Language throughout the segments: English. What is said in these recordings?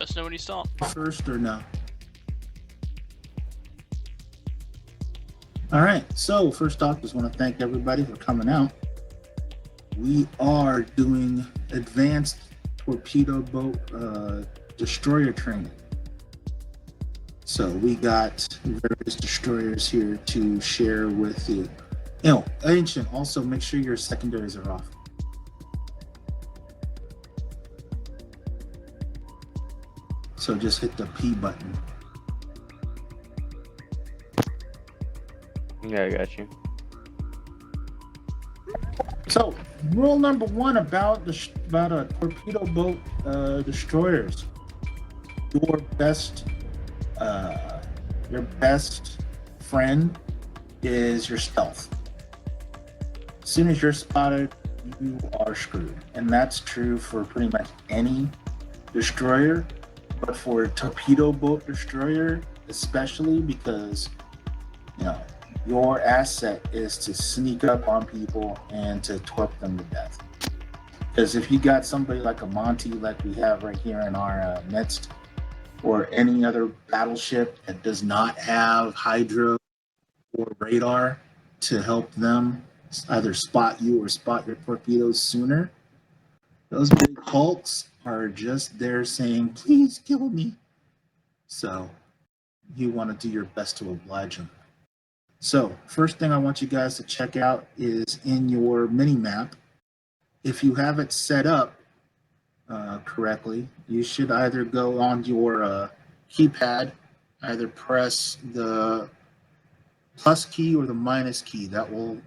Let us know when you start. First or no? All right. So first off, just want to thank everybody for coming out. We are doing advanced torpedo boat destroyer training. So we got various destroyers here to share with you. Ancient, also make sure your secondaries are off. So just hit the P button. Yeah, I got you. So rule number one about a torpedo boat destroyers: your best friend is your stealth. As soon as you're spotted, you are screwed, and that's true for pretty much any destroyer, but for a torpedo boat destroyer especially, because your asset is to sneak up on people and to torp them to death. Because if you got somebody like a Monty, like we have right here in our midst, or any other battleship that does not have hydro or radar to help them either spot you or spot your torpedoes sooner, those big hulks are just there saying, please kill me. So you want to do your best to oblige them. So first thing I want you guys to check out is in your mini map. If you have it set up correctly, you should either go on your keypad, either press the plus key or the minus key. That will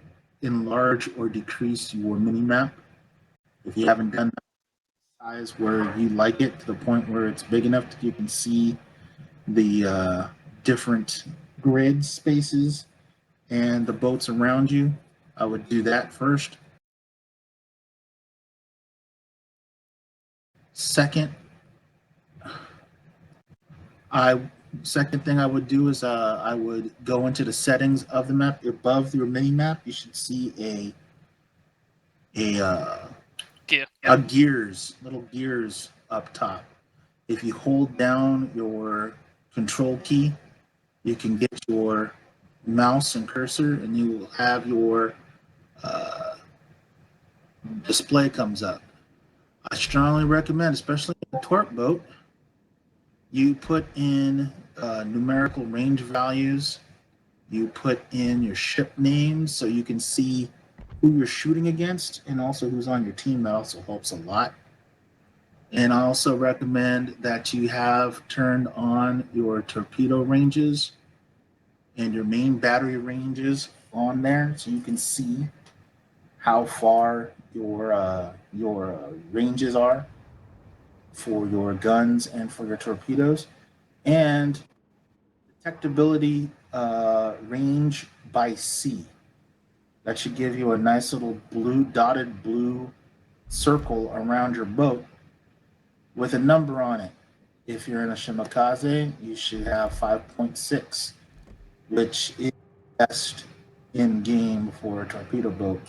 enlarge or decrease your mini map. If you haven't done that size where you like it to the point where it's big enough that you can see the different grid spaces and the boats around you, I would do that first. Second thing I would do is I would go into the settings of the map. Above your mini map, you should see little gears up top. If you hold down your control key, you can get your mouse and cursor, and you will have your display comes up. I strongly recommend, especially in a torque boat, you put in numerical range values. You put in your ship names so you can see who you're shooting against and also who's on your team. That also helps a lot. And I also recommend that you have turned on your torpedo ranges and your main battery ranges on there so you can see how far your ranges are for your guns and for your torpedoes, and detectability range by sea. That should give you a nice little dotted blue circle around your boat with a number on it. If you're in a Shimakaze, you should have 5.6, which is best in game for a torpedo boat.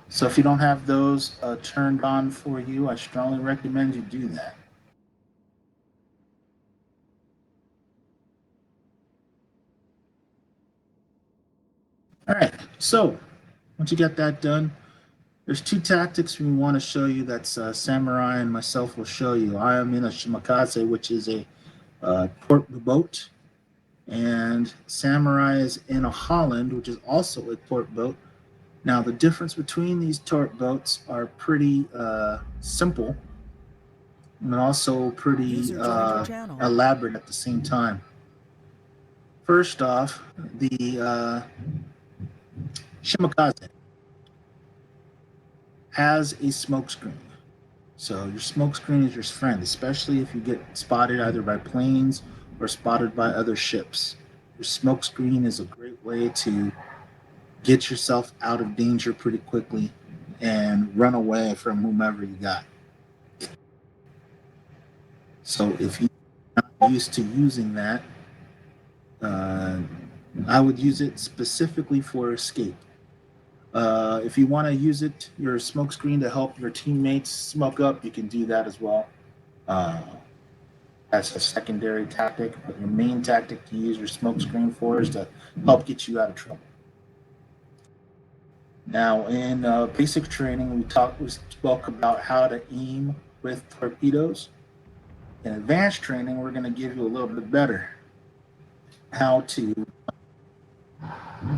So if you don't have those turned on for you, I strongly recommend you do that. All right, so once you get that done, there's two tactics we want to show you that Samurai and myself will show you. I am in a Shimakaze, which is a torp boat, and Samurai is in a Holland, which is also a torp boat. Now, the difference between these torp boats are pretty simple and also pretty elaborate at the same time. First off, the Shimakaze has a smoke screen. So your smoke screen is your friend, especially if you get spotted either by planes or spotted by other ships. Your smoke screen is a great way to get yourself out of danger pretty quickly and run away from whomever you got. So if you're not used to using that, I would use it specifically for escape. If you want to use your smoke screen to help your teammates smoke up, you can do that as well. Uh, that's a secondary tactic, but your main tactic to use your smoke screen for is to help get you out of trouble. Now, in basic training, we spoke about how to aim with torpedoes. In advanced training, we're going to give you a little bit better how to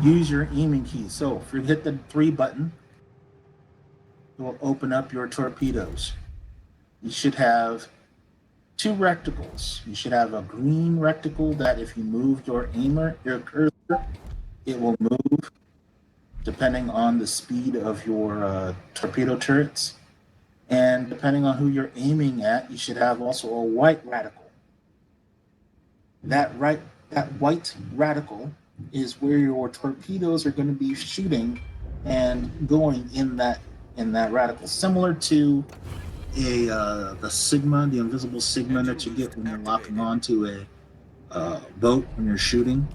use your aiming key. So, if you hit the 3 button, it will open up your torpedoes. You should have 2 reticles. You should have a green reticle that if you move your cursor, it will move depending on the speed of your torpedo turrets. And depending on who you're aiming at, you should have also a white reticle. That right, that white reticle is where your torpedoes are going to be shooting and going in that reticle, similar to the sigma, the invisible sigma that you get when you're locking onto a boat when you're shooting.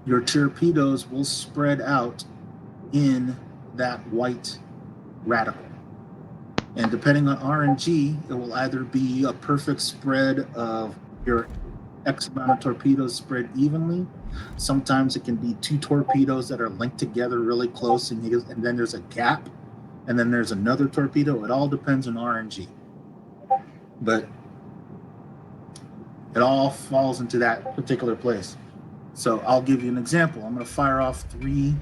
Your torpedoes will spread out in that white reticle. And depending on RNG, it will either be a perfect spread of your X amount of torpedoes spread evenly. Sometimes it can be 2 torpedoes that are linked together really close, and then there's a gap, and then there's another torpedo. It all depends on RNG. But it all falls into that particular place. So I'll give you an example. I'm going to fire off 3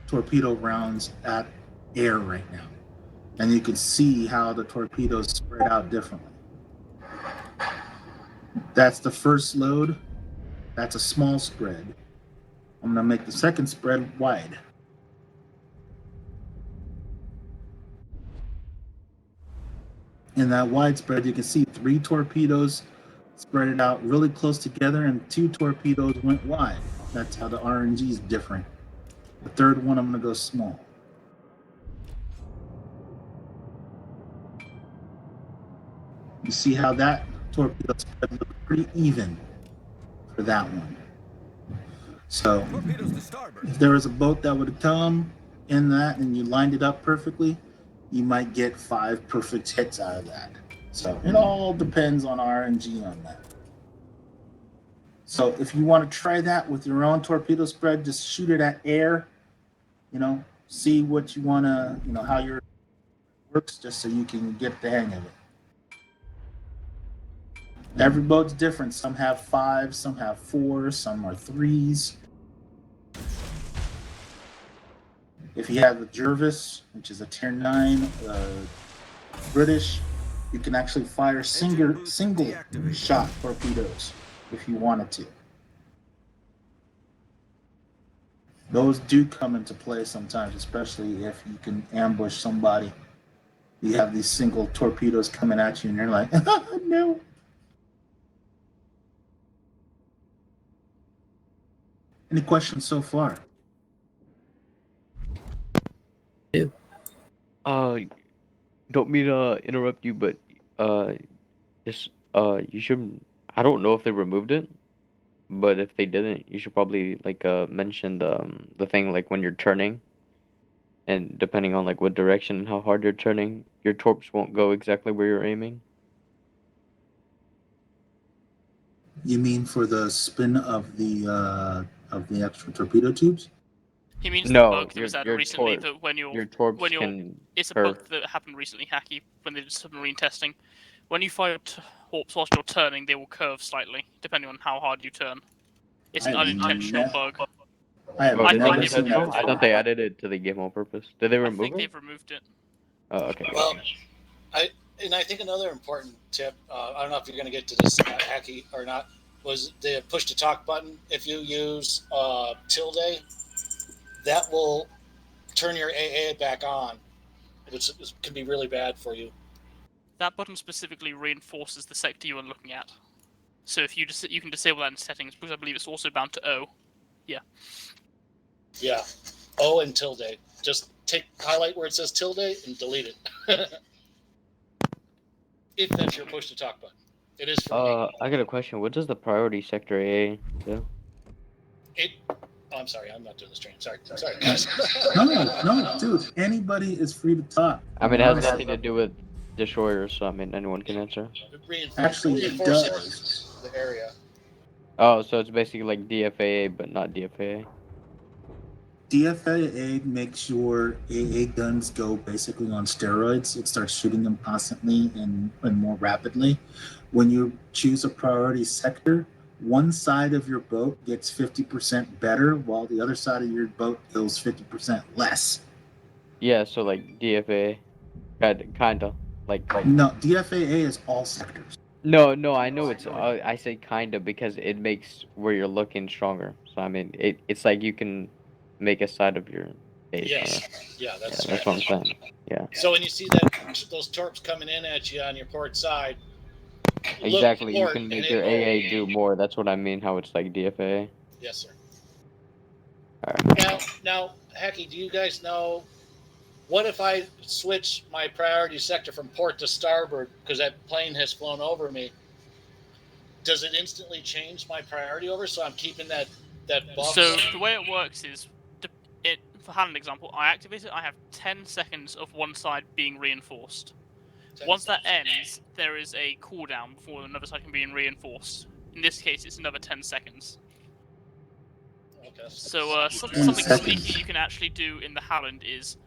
torpedo rounds at air right now. And you can see how the torpedoes spread out differently. That's the first load. That's a small spread. I'm going to make the second spread wide. In that wide spread, you can see 3 torpedoes spread it out really close together, and 2 torpedoes went wide. That's how the RNG is different. The third one, I'm going to go small. You see how that torpedo spread looks pretty even for that one. So if there was a boat that would come in that and you lined it up perfectly, you might get 5 perfect hits out of that. So it all depends on RNG on that. So if you want to try that with your own torpedo spread, just shoot it at air, see what you want to, how your works, just so you can get the hang of it. Every boat's different. Some have 5, some have 4, some are 3s. If you have the Jervis, which is a tier 9 British, you can actually fire single shot torpedoes if you wanted to. Those do come into play sometimes, especially if you can ambush somebody. You have these single torpedoes coming at you, and you're like, no. Any questions so far? Don't mean to interrupt you, but just you should. I don't know if they removed it, but if they didn't, you should probably mention the thing like when you're turning, and depending on like what direction and how hard you're turning, your torps won't go exactly where you're aiming. You mean for the spin of the extra torpedo tubes? He means the No, bug that was added recently that when your torps can it's a curve. bug that happened recently, Hacky, when they did submarine testing. When you fire torps whilst you're turning, they will curve slightly, depending on how hard you turn. It's an unintentional bug. I have Oh, did they never seen that. I thought they added it to the game on purpose. Did they remove I think it? they've removed it. Oh, okay. Well, I think another important tip, I don't know if you're going to get to this, Hacky, or not, was the push to talk button. If you use tilde, that will turn your AA back on, which can be really bad for you. That button specifically reinforces the sector you are looking at. So if you can disable that in settings, because I believe it's also bound to O. Yeah. Yeah, O and tilde. Just highlight where it says tilde and delete it. If that's your push to talk button. It is for me. I got a question. What does the priority sector AA do? It Oh, I'm sorry, I'm not doing the stream. Sorry, guys. No, dude. Anybody is free to talk. I mean, it has Honestly. nothing to do with destroyers, so I mean, anyone can answer. Actually, it Reinforces the area. Oh, so it's basically like DFAA, but not DFAA. DFAA makes your AA guns go basically on steroids. It starts shooting them constantly and more rapidly. When you choose a priority sector, one side of your boat gets 50% better, while the other side of your boat goes 50% less. Yeah, so like DFAA, kinda like. No, DFAA is all sectors. No, I know it's. I say kinda because it makes where you're looking stronger. So I mean, it's like you can make a side of your base. Yes, yeah, that's That's what I'm saying. Yeah. So when you see that those torps coming in at you on your port side, Exactly, you port can and make it your will- AA do more. That's what I mean. How it's like DFAA. Yes, sir. All right. Now, Hacky, do you guys know? What if I switch my priority sector from port to starboard because that plane has flown over me? Does it instantly change my priority over? So I'm keeping that buff. So the way it works is, for hand example, I activate it. I have 10 seconds of one side being reinforced. Once that ends, there is a cooldown before another side can be reinforced. In this case, it's another 10 seconds. Okay. So 10 something seconds. sneaky you can actually do in the Howland is,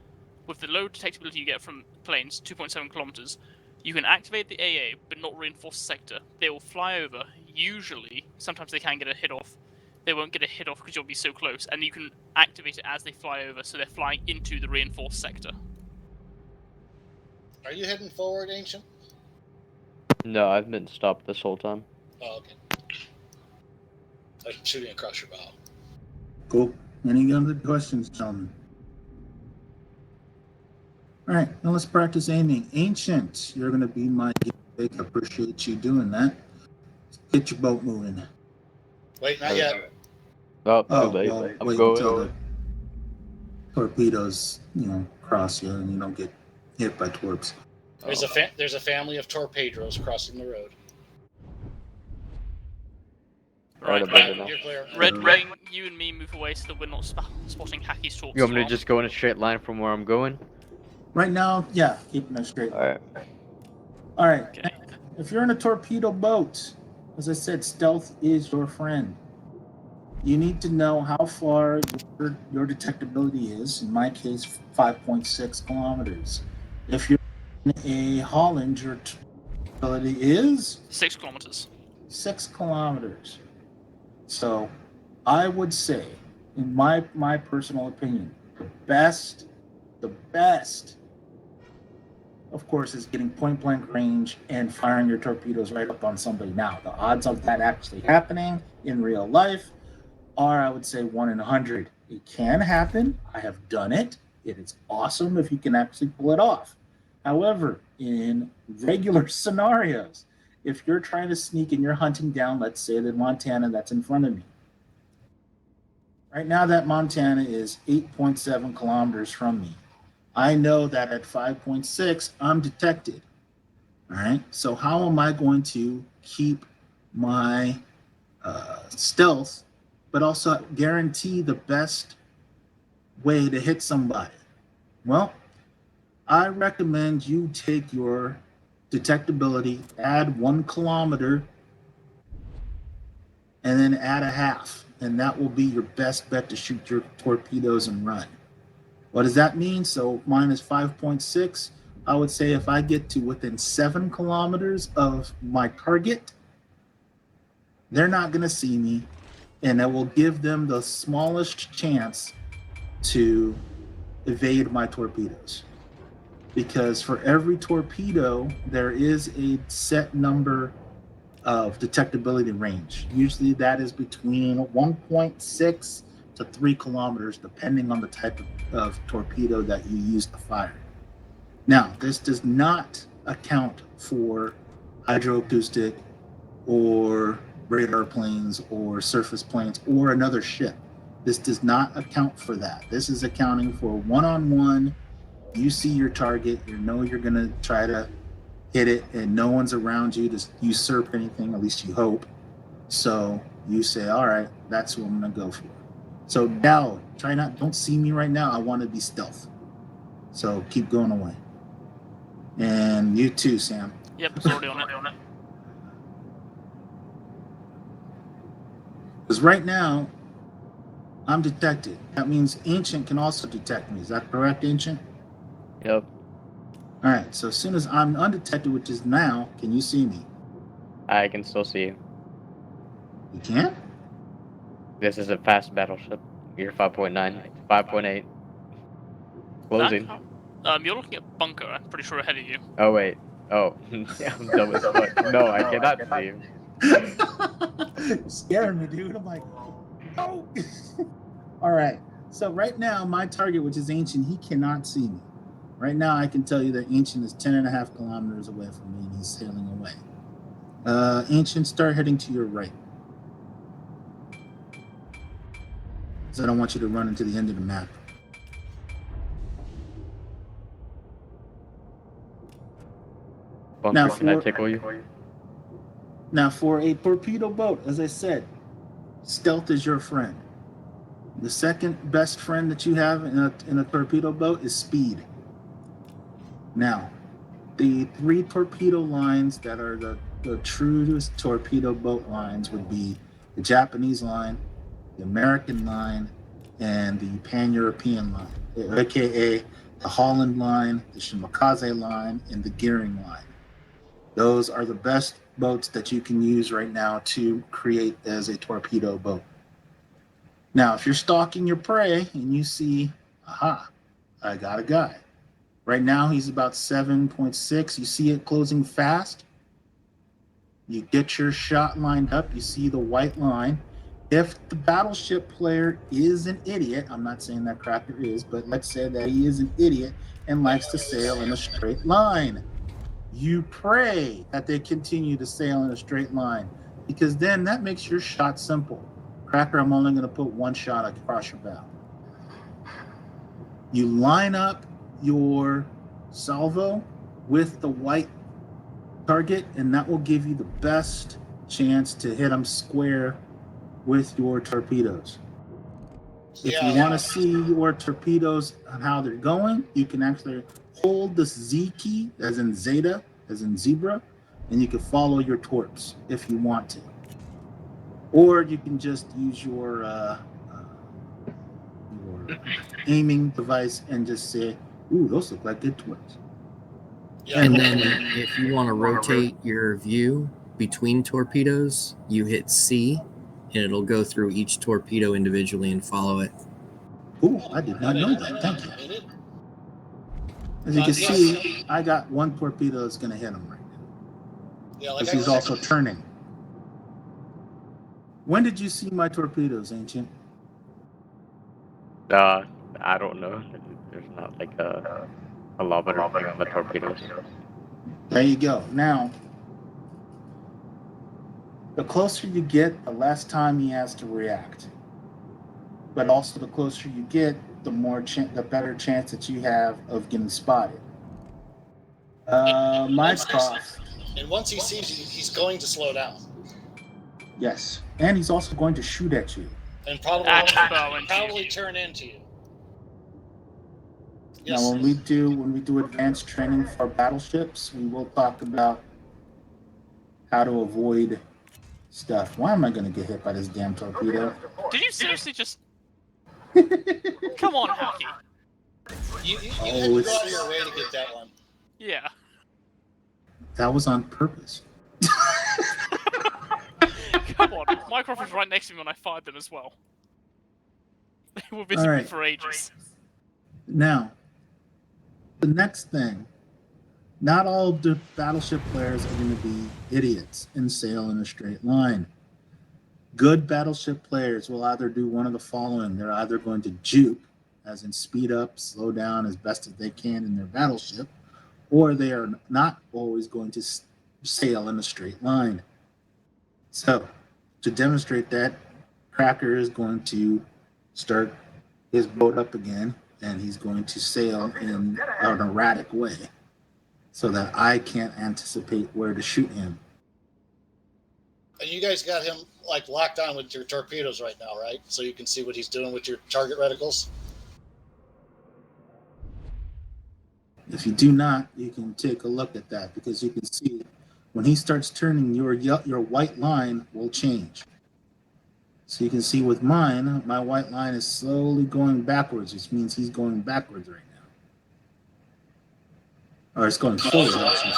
with the low detectability you get from planes, 2.7 kilometers, you can activate the AA but not reinforce the sector. They will fly over. Usually, sometimes they can get a hit off. They won't get a hit off because you'll be so close, and you can activate it as they fly over, so they're flying into the reinforced sector. Are you heading forward, Ancient? No, I've been stopped this whole time. Oh, okay. I'm shooting across your bow. Cool. Any other questions, gentlemen? All right, now let's practice aiming. Ancient, you're going to be my guinea pig. I appreciate you doing that. Get your boat moving. Wait, not yet. Oh, too Oh, late. well, I'm wait going. until the torpedoes, cross you and you don't get hit by torps. There's a family of torpedoes crossing the road. Right, Right, above it now. You're clear. Red Wing, you and me move away so that we're not spotting Hacky's torps. You want me to as well. just go in a straight line from where I'm going? Right now, yeah, keeping it straight. All right. All right. Okay. If you're in a torpedo boat, as I said, stealth is your friend. You need to know how far your detectability is. In my case, 5.6 kilometers. If you're in a Holland, your detectability is 6 kilometers. 6 kilometers. So I would say, in my personal opinion, the best, of course, is getting point blank range and firing your torpedoes right up on somebody. Now, the odds of that actually happening in real life are, I would say, 1 in 100. It can happen. I have done it. It is awesome if you can actually pull it off. However, in regular scenarios, if you're trying to sneak and you're hunting down, let's say, the Montana that's in front of me. Right now, that Montana is 8.7 kilometers from me. I know that at 5.6, I'm detected. All right. So how am I going to keep my stealth, but also guarantee the best way to hit somebody? Well, I recommend you take your detectability, add 1 kilometer, and then add a half. And that will be your best bet to shoot your torpedoes and run. What does that mean? So mine is 5.6. I would say if I get to within 7 kilometers of my target, they're not going to see me, and it will give them the smallest chance to evade my torpedoes. Because for every torpedo, there is a set number of detectability range. Usually that is between 1.6 to 3 kilometers, depending on the type of torpedo that you use to fire. Now, this does not account for hydroacoustic or radar planes or surface planes or another ship. This does not account for that. This is accounting for one-on-one. You see your target, you know you're going to try to hit it, and no one's around you to usurp anything, at least you hope. So you say, all right, that's what I'm going to go for. So Dal, don't see me right now. I want to be stealth. So keep going away. And you too, Sam. Yep, it's already on it. Because right now, I'm detected. That means Ancient can also detect me. Is that correct, Ancient? Yep. All right. So as soon as I'm undetected, which is now, can you see me? I can still see you. You can? This is a fast battleship. You're 5.9. 5.8. Closing. You're looking at bunker. I'm pretty sure ahead of you. Oh wait. Oh, yeah, I'm dumb as fuck. No, I cannot see you. Scaring me, dude. I'm like, no. All right. So right now, my target, which is Ancient, he cannot see me. Right now, I can tell you that Ancient is 10.5 kilometers away from me, and he's sailing away. Ancient, start heading to your right. Because I don't want you to run into the end of the map. Bunker, can I tickle you? Now, for a torpedo boat, as I said, stealth is your friend. The second best friend that you have in a torpedo boat is speed. Now, the 3 torpedo lines that are the truest torpedo boat lines would be the Japanese line, the American line, and the Pan-European line, aka the Holland line, the Shimakaze line, and the Gearing line. Those are the best boats that you can use right now to create as a torpedo boat. Now, if you're stalking your prey and you see, aha, I got a guy. Right now, he's about 7.6. You see it closing fast. You get your shot lined up. You see the white line. If the battleship player is an idiot, I'm not saying that Cracker is, but let's say that he is an idiot and likes to sail in a straight line. You pray that they continue to sail in a straight line, because then that makes your shot simple. Cracker, I'm only going to put 1 shot across your bow. You line up your salvo with the white target, and that will give you the best chance to hit them square with your torpedoes. If you want to see your torpedoes and how they're going, you can actually hold the Z key, as in Zeta, as in zebra, and you can follow your torps if you want to. Or you can just use your aiming device and just say, ooh, those look like good torps. Yeah. And then if you want to rotate your view between torpedoes, you hit C, and it'll go through each torpedo individually and follow it. Ooh, I did not know that. Thank you. As you can see, I got 1 torpedo that's going to hit him right now. Yeah, because he's also turning. When did you see my torpedoes, Ancient? I don't know. There's not like a kilometer of the torpedoes. There you go. Now, the closer you get, the less time he has to react. But also, the closer you get, the better chance that you have of getting spotted. Mycroft. And once he sees you, he's going to slow down. Yes, and he's also going to shoot at you. And probably turn into you. Yes. Now, when we do advanced training for battleships, we will talk about how to avoid stuff. Why am I going to get hit by this damn torpedo? Did you seriously just... Come on, Hacky. You had to go out of your way to get that one. Yeah. That was on purpose. Come on, Mycroft was right next to me when I fired them as well. They were visible for ages. Now, the next thing, not all the battleship players are going to be idiots and sail in a straight line. Good battleship players will either do one of the following. They're either going to juke, as in speed up, slow down as best as they can in their battleship, or they are not always going to sail in a straight line. So, to demonstrate that, Cracker is going to start his boat up again, and he's going to sail in an erratic way so that I can't anticipate where to shoot him. And you guys got him like locked on with your torpedoes right now, right? So you can see what he's doing with your target reticles. If you do not, you can take a look at that because you can see when he starts turning, your white line will change. So you can see with mine, my white line is slowly going backwards, which means he's going backwards right now. Or it's going forward, actually.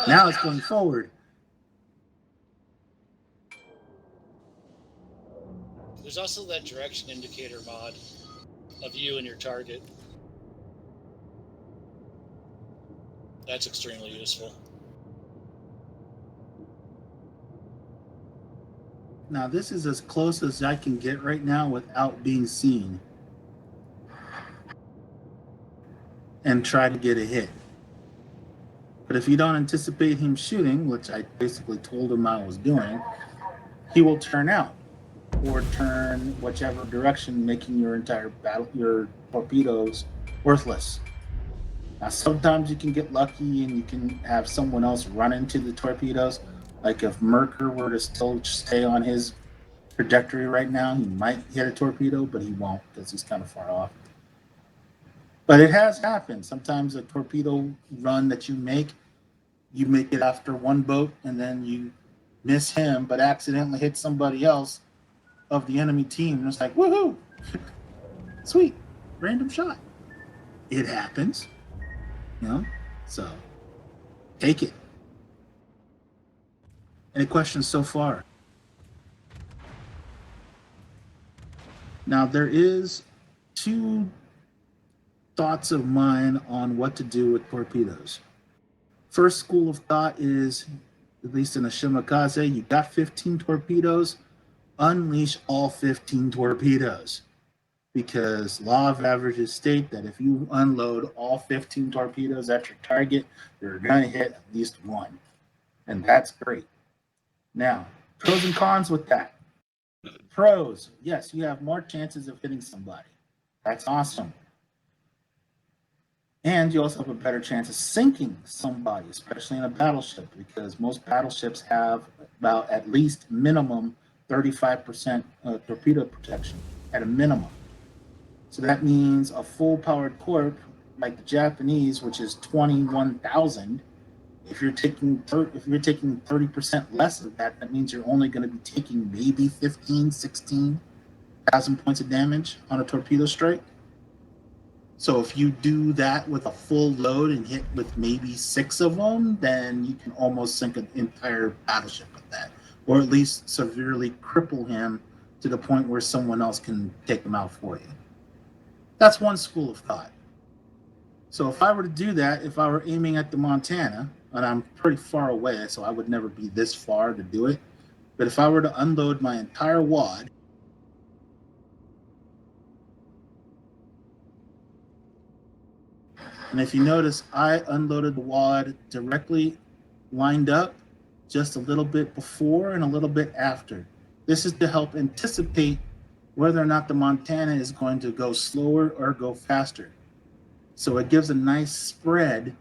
Now it's going forward. There's also that direction indicator mod of you and your target. That's extremely useful. Now this is as close as I can get right now without being seen. And try to get a hit. But if you don't anticipate him shooting, which I basically told him I was doing, he will turn out or turn whichever direction, making your entire your torpedoes worthless. Now, sometimes you can get lucky and you can have someone else run into the torpedoes. Like if Merker were to still stay on his trajectory right now, he might hit a torpedo, but he won't because he's kind of far off. But it has happened. Sometimes a torpedo run that you make it after one boat and then you miss him, but accidentally hit somebody else of the enemy team. And it's like, woohoo! Sweet. Random shot. It happens. You know? So, take it. Any questions so far? Now, there is 2 thoughts of mine on what to do with torpedoes. First school of thought is, at least in a Shimakaze, you got 15 torpedoes, unleash all 15 torpedoes. Because law of averages state that if you unload all 15 torpedoes at your target, you're going to hit at least one. And that's great. Now, pros and cons with that. Pros, yes, you have more chances of hitting somebody. That's awesome. And you also have a better chance of sinking somebody, especially in a battleship, because most battleships have about at least minimum 35% torpedo protection at a minimum. So that means a full-powered corp, like the Japanese, which is 21,000. If you're taking 30% less of that, that means you're only going to be taking maybe 15, 16,000 points of damage on a torpedo strike. So if you do that with a full load and hit with maybe 6 of them, then you can almost sink an entire battleship with that, or at least severely cripple him to the point where someone else can take him out for you. That's one school of thought. So if I were to do that, if I were aiming at the Montana, and I'm pretty far away, so I would never be this far to do it, but if I were to unload my entire wad, and if you notice, I unloaded the wad directly lined up, just a little bit before and a little bit after. This is to help anticipate whether or not the Montana is going to go slower or go faster. So it gives a nice spread,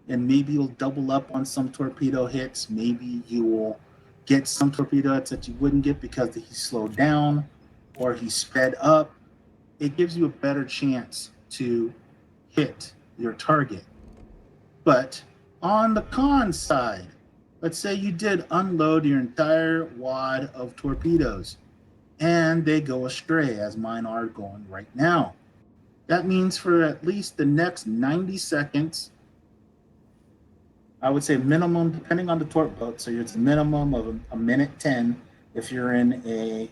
and maybe you'll double up on some torpedo hits. Maybe you will get some torpedo hits that you wouldn't get because he slowed down or he sped up. It gives you a better chance to hit your target. But on the con side, let's say you did unload your entire wad of torpedoes and they go astray, as mine are going right now. That means for at least the next 90 seconds, I would say minimum, depending on the torp boat, so it's a minimum of a minute 10 if you're in a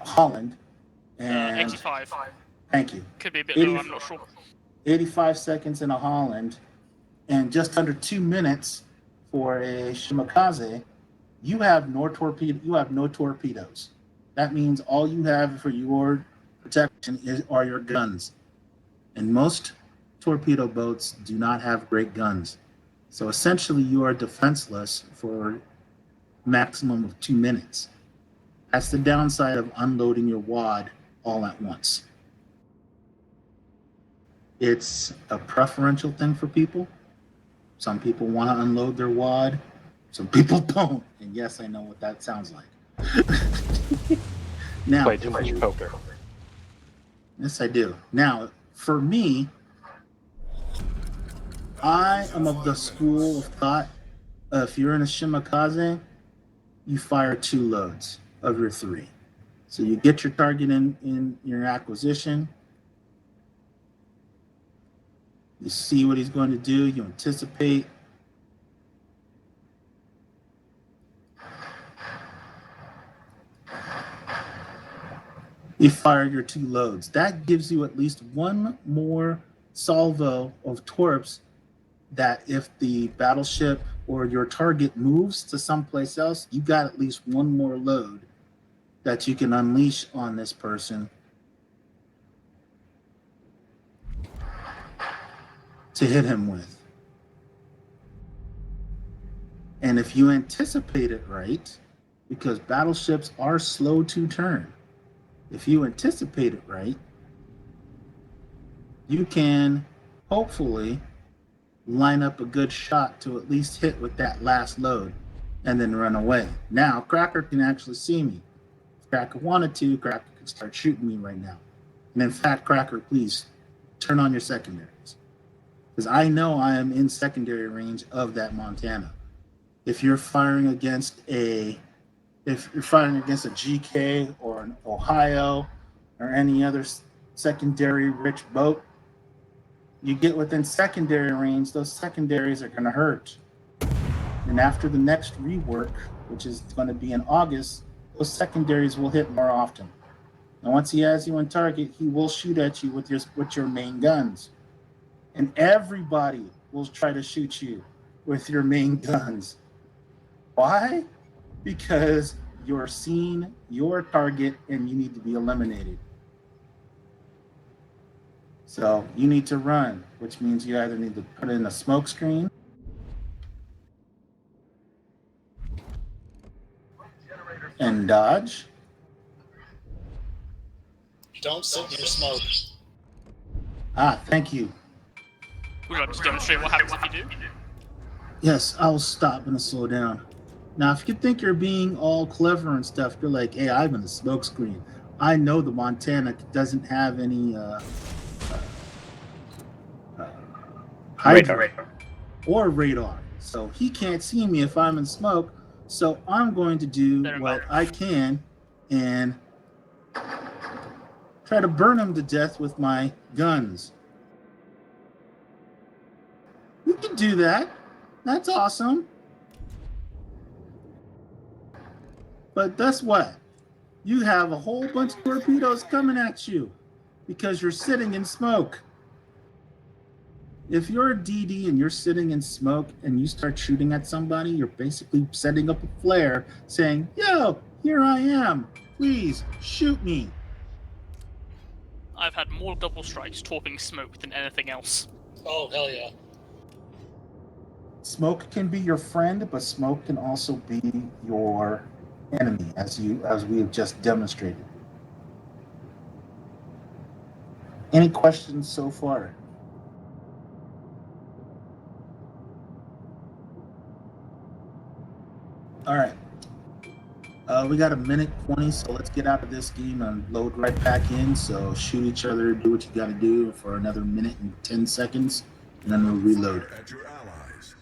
Holland. And 85. Thank you. Could be a bit lower, I'm not sure. 85 seconds in a Holland and just under 2 minutes for a Shimakaze, you have no torpedoes. That means all you have for your protection are your guns. And most torpedo boats do not have great guns. So essentially you are defenseless for a maximum of 2 minutes. That's the downside of unloading your wad all at once. It's a preferential thing for people. Some people want to unload their wad Some people don't. And yes, I know what that sounds like. Now, Play too much poker. yes, I do. Now, for me, I am of the school of thought. If you're in a shimakaze, you fire 2 loads of your 3. So you get your target in your acquisition. You see what he's going to do. You anticipate. You fire your 2 loads. That gives you at least 1 more salvo of torps that if the battleship or your target moves to someplace else, you got at least 1 more load that you can unleash on this person to hit him with. And if you anticipate it right, because battleships are slow to turn, if you anticipate it right, you can hopefully line up a good shot to at least hit with that last load and then run away. Now, Cracker can actually see me. If Cracker wanted to, Cracker could start shooting me right now. And in fact, Cracker, please turn on your secondaries. Because I know I am in secondary range of that Montana. If you're firing against a GK or an Ohio or any other secondary rich boat, you get within secondary range, those secondaries are going to hurt. And after the next rework, which is going to be in August, those secondaries will hit more often. And once he has you on target, he will shoot at you with your main guns. And everybody will try to shoot you with your main guns. Why? Because you're seeing your target and you need to be eliminated. So you need to run, which means you either need to put in a smoke screen and dodge. Don't sit near smoke. Thank you. Would you like to demonstrate what happens if you do? Yes, I'll stop and slow down. Now, if you think you're being all clever and stuff, you're like, hey, I'm in the smoke screen. I know the Montana doesn't have any hydra or radar. So he can't see me if I'm in smoke. So I'm going to do what I can and try to burn him to death with my guns. You can do that. That's awesome. But guess what? You have a whole bunch of torpedoes coming at you because you're sitting in smoke. If you're a DD and you're sitting in smoke and you start shooting at somebody, you're basically setting up a flare saying, yo, here I am. Please shoot me. I've had more double strikes torping smoke than anything else. Oh, hell yeah. Smoke can be your friend, but smoke can also be your enemy, as we have just demonstrated. Any questions so far? All right. We got a minute 20, so let's get out of this game and load right back in. So shoot each other, do what you got to do for another minute and 10 seconds, and then we'll reload. At your allies.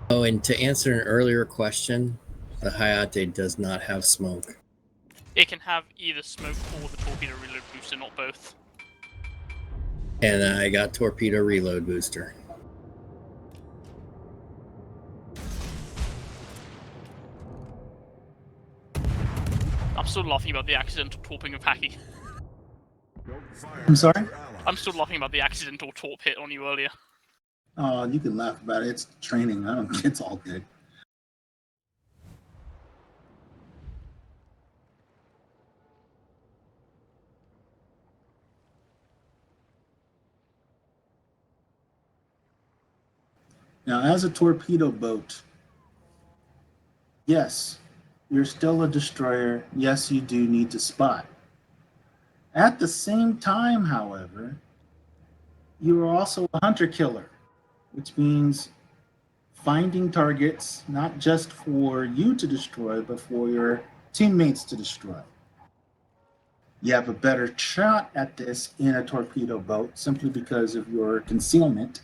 Oh, and to answer an earlier question, the Hayate does not have smoke. It can have either smoke or the torpedo reload booster, not both. And I got torpedo reload booster. I'm still laughing about the accidental torping of Hacky. I'm sorry? I'm still laughing about the accidental torp hit on you earlier. Oh, you can laugh about it. It's training. It's all good. Now, as a torpedo boat, yes, you're still a destroyer. Yes, you do need to spot. At the same time, however, You are also a hunter killer, which means finding targets not just for you to destroy, but for your teammates to destroy. You have a better shot at this in a torpedo boat simply because of your concealment,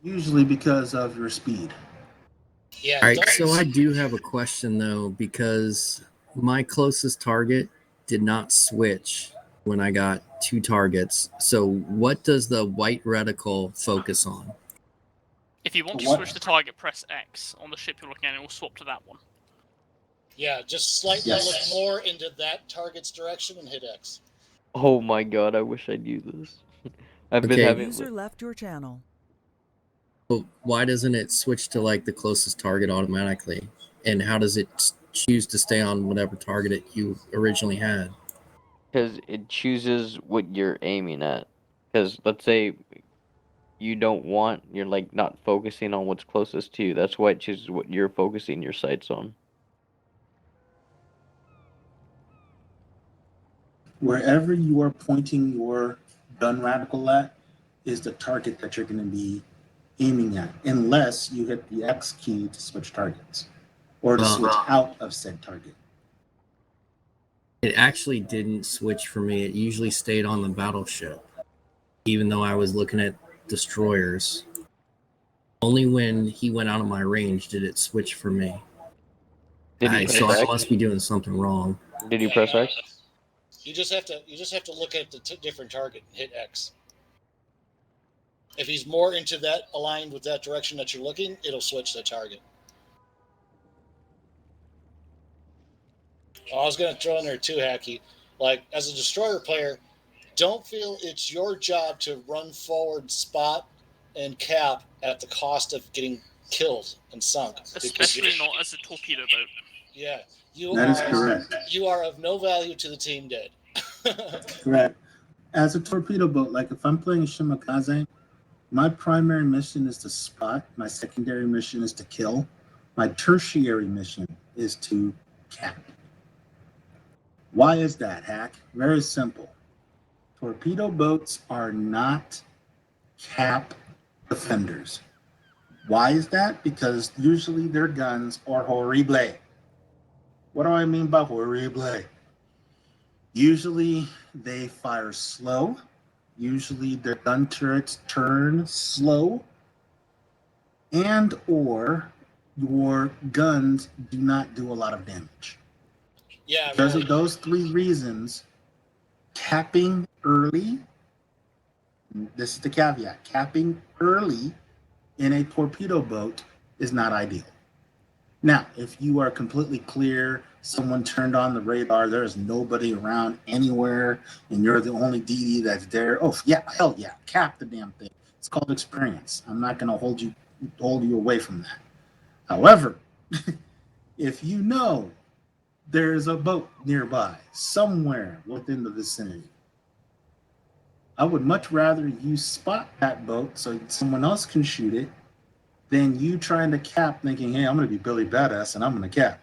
usually because of your speed. Yeah. All right, so I do have a question though, because my closest target did not switch when I got 2 targets. So what does the white reticle focus on? If you want to What? switch the target, press X on the ship you're looking at, and it will swap to that one. Yeah, just slightly Yes. look more into that target's direction and hit X. Oh my god, I wish I knew this. I've been Okay. having. User left your channel. Well, why doesn't it switch to like the closest target automatically? And how does it choose to stay on whatever target it you originally had? Because it chooses what you're aiming at. Because let's say you're like not focusing on what's closest to you. That's why it chooses what you're focusing your sights on. Wherever you are pointing your gun radical at is the target that you're going to be aiming at, unless you hit the X key to switch targets or to switch out of said target. It actually didn't switch for me. It usually stayed on the battleship, even though I was looking at destroyers. Only when he went out of my range did it switch for me. Did you press So I X? must be doing something wrong. Did you press X? You just have to look at the different target and hit X. If he's more into that, aligned with that direction that you're looking, it'll switch the target. I was going to throw in there too, Hacky. Like, as a destroyer player, don't feel it's your job to run forward, spot, and cap at the cost of getting killed and sunk. Especially not as a torpedo boat. Yeah, That is correct. You are of no value to the team dead. Correct. As a torpedo boat, like if I'm playing Shimakaze, my primary mission is to spot. My secondary mission is to kill. My tertiary mission is to cap. Why is that, Hack? Very simple. Torpedo boats are not cap defenders. Why is that? Because usually their guns are horrible. What do I mean by horrible? Usually they fire slow. Usually their gun turrets turn slow. And or your guns do not do a lot of damage. Yeah, Because of those 3 reasons, capping early, this is the caveat, capping early in a torpedo boat is not ideal. Now, if you are completely clear, someone turned on the radar, there's nobody around anywhere, and you're the only DD that's there, oh yeah, hell yeah, cap the damn thing. It's called experience. I'm not going to hold you away from that. However, if you know there's a boat nearby, somewhere within the vicinity, I would much rather you spot that boat so someone else can shoot it than you trying to cap thinking, hey, I'm going to be Billy Badass and I'm going to cap.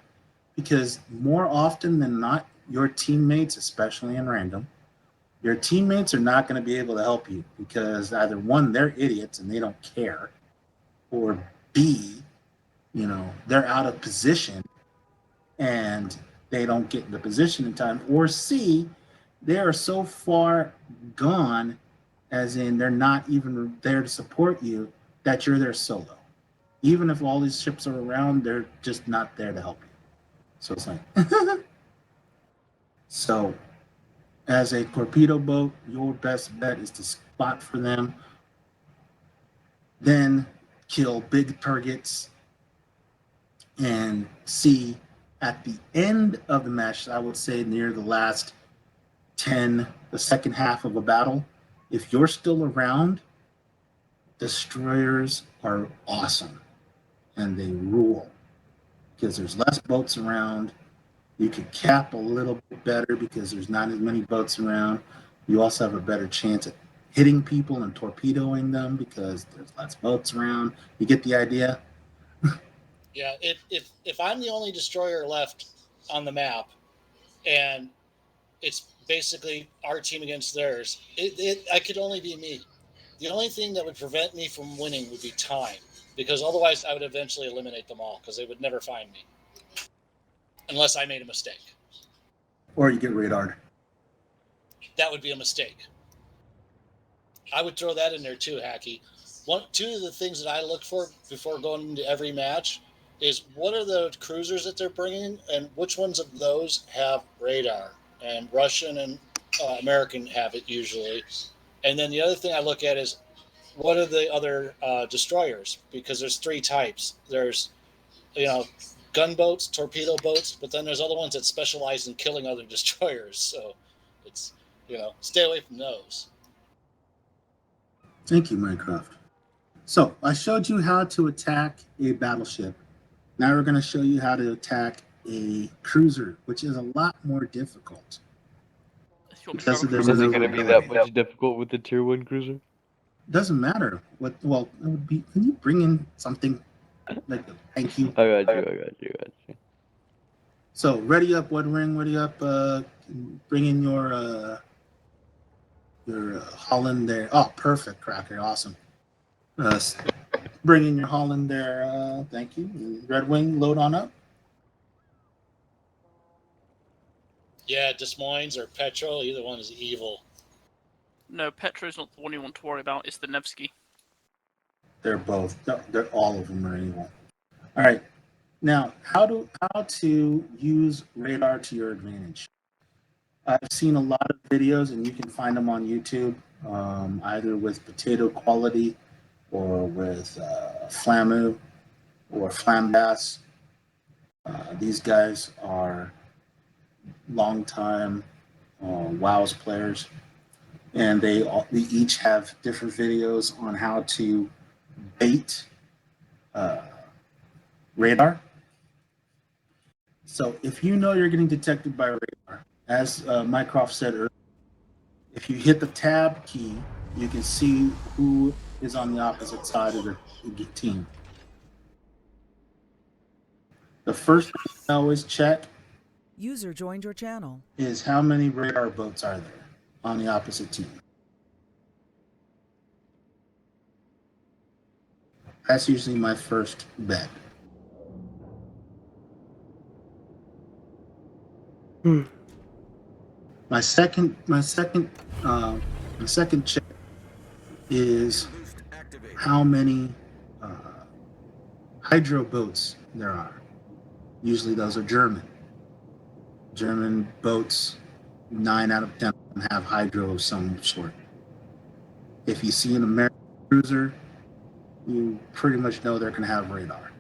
Because more often than not, your teammates, especially in random, your teammates are not going to be able to help you because either one, they're idiots and they don't care, or B, they're out of position and they don't get the position in time, or C, they are so far gone, as in they're not even there to support you, that you're there solo. Even if all these ships are around, they're just not there to help you. So it's like, so as a torpedo boat, your best bet is to spot for them, then kill big targets, and see at the end of the match, I would say near the last 10, the second half of a battle, if you're still around, destroyers are awesome and they rule because there's less boats around. You can cap a little bit better because there's not as many boats around. You also have a better chance at hitting people and torpedoing them because there's less boats around. You get the idea? Yeah, if I'm the only destroyer left on the map, and it's basically our team against theirs, I could only be me. The only thing that would prevent me from winning would be time, because otherwise I would eventually eliminate them all because they would never find me unless I made a mistake. Or you get radared. That would be a mistake. I would throw that in there too, Hacky. Two of the things that I look for before going into every match is what are the cruisers that they're bringing and which ones of those have radar. And Russian and American have it usually. And then the other thing I look at is what are the other destroyers? Because there's 3 types. There's, gunboats, torpedo boats, but then there's other ones that specialize in killing other destroyers. So it's, stay away from those. Thank you, Minecraft. So I showed you how to attack a battleship. Now we're going to show you how to attack a cruiser, which is a lot more difficult. Because of their Is it going to be that maneuverability. much difficult with the tier 1 cruiser? Doesn't matter. It would be. Can you bring in something like a thank you? I got you. So ready up, Wood Ring. Ready up. Bring in your Holland there. Oh, perfect, Cracker. Awesome. Bring in your Holland there. Thank you. Red Wing, load on up. Yeah, Des Moines or Petro, either one is evil. No, Petro's not the one you want to worry about. It's the Nevsky. They're both. They're all of them are evil. All right. Now, how to use radar to your advantage? I've seen a lot of videos, and you can find them on YouTube, either with Potato Quality or with Flamu or Flambass. These guys are longtime WoWs players, and they each have different videos on how to bait radar. So if you know you're getting detected by radar, as Mycroft said earlier, if you hit the tab key, you can see who is on the opposite side of the team. The first thing I always check User joined your channel. is how many radar boats are there on the opposite team. That's usually my first bet. My second check is how many hydro boats there are. Usually those are German. German boats, 9 out of 10 of them have hydro of some sort. If you see an American cruiser, you pretty much know they're going to have radar.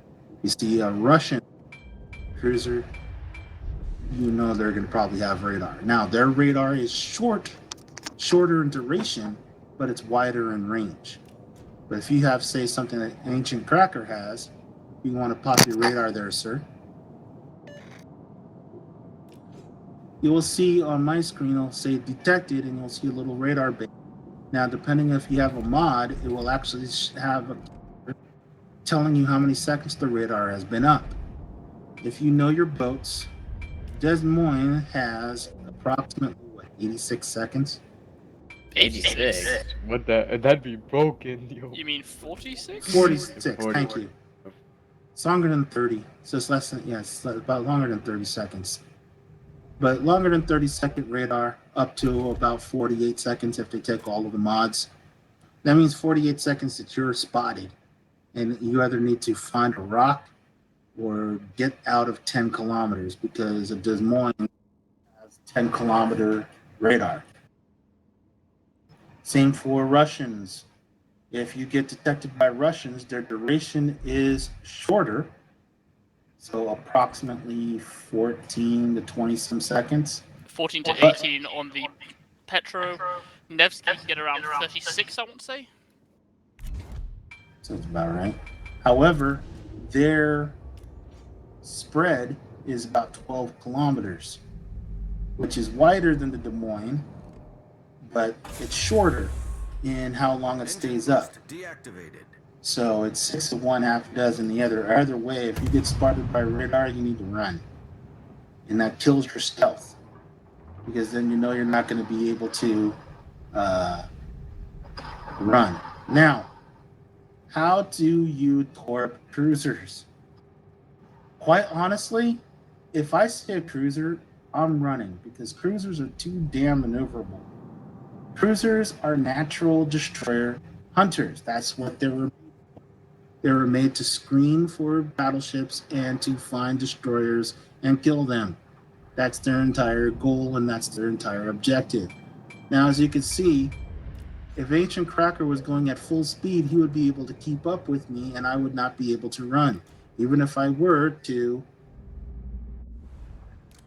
You see a Russian cruiser, you know they're going to probably have radar. Now, their radar is shorter in duration, but it's wider in range. But if you have, say, something that Ancient Cracker has, you want to pop your radar there, sir. You will see on my screen, it'll say detected, and you'll see a little radar band. Now, depending if you have a mod, it will actually have telling you how many seconds the radar has been up. If you know your boats, Des Moines has approximately 86 seconds. 86? What that'd be broken, yo. You mean 46? 46. 40. Thank you. It's longer than 30. So it's less than it's about longer than 30 seconds. But longer than 30-second radar, up to about 48 seconds if they take all of the mods. That means 48 seconds that you're spotted, and you either need to find a rock or get out of 10 kilometers because of Des Moines has 10-kilometer radar. Same for Russians. If you get detected by Russians, their duration is shorter, so approximately 14 to 20 some seconds. 14 to 18 on the Petro. Nevsky can get around 36, I want to say. Sounds about right. However, their spread is about 12 kilometers, which is wider than the Des Moines, but it's shorter in how long it stays up. Deactivated. So it's 6 of one, half a dozen the other. Either way, if you get spotted by radar, you need to run, and that kills your stealth. because then you know you're not going to be able to run. Now, how do you torp cruisers? Quite honestly, if I see a cruiser, I'm running because cruisers are too damn maneuverable. Cruisers are natural destroyer hunters. That's what they were. They were made to screen for battleships and to find destroyers and kill them. That's their entire goal and that's their entire objective. Now, as you can see, if Ancient Cracker was going at full speed, he would be able to keep up with me and I would not be able to run. Even if I were to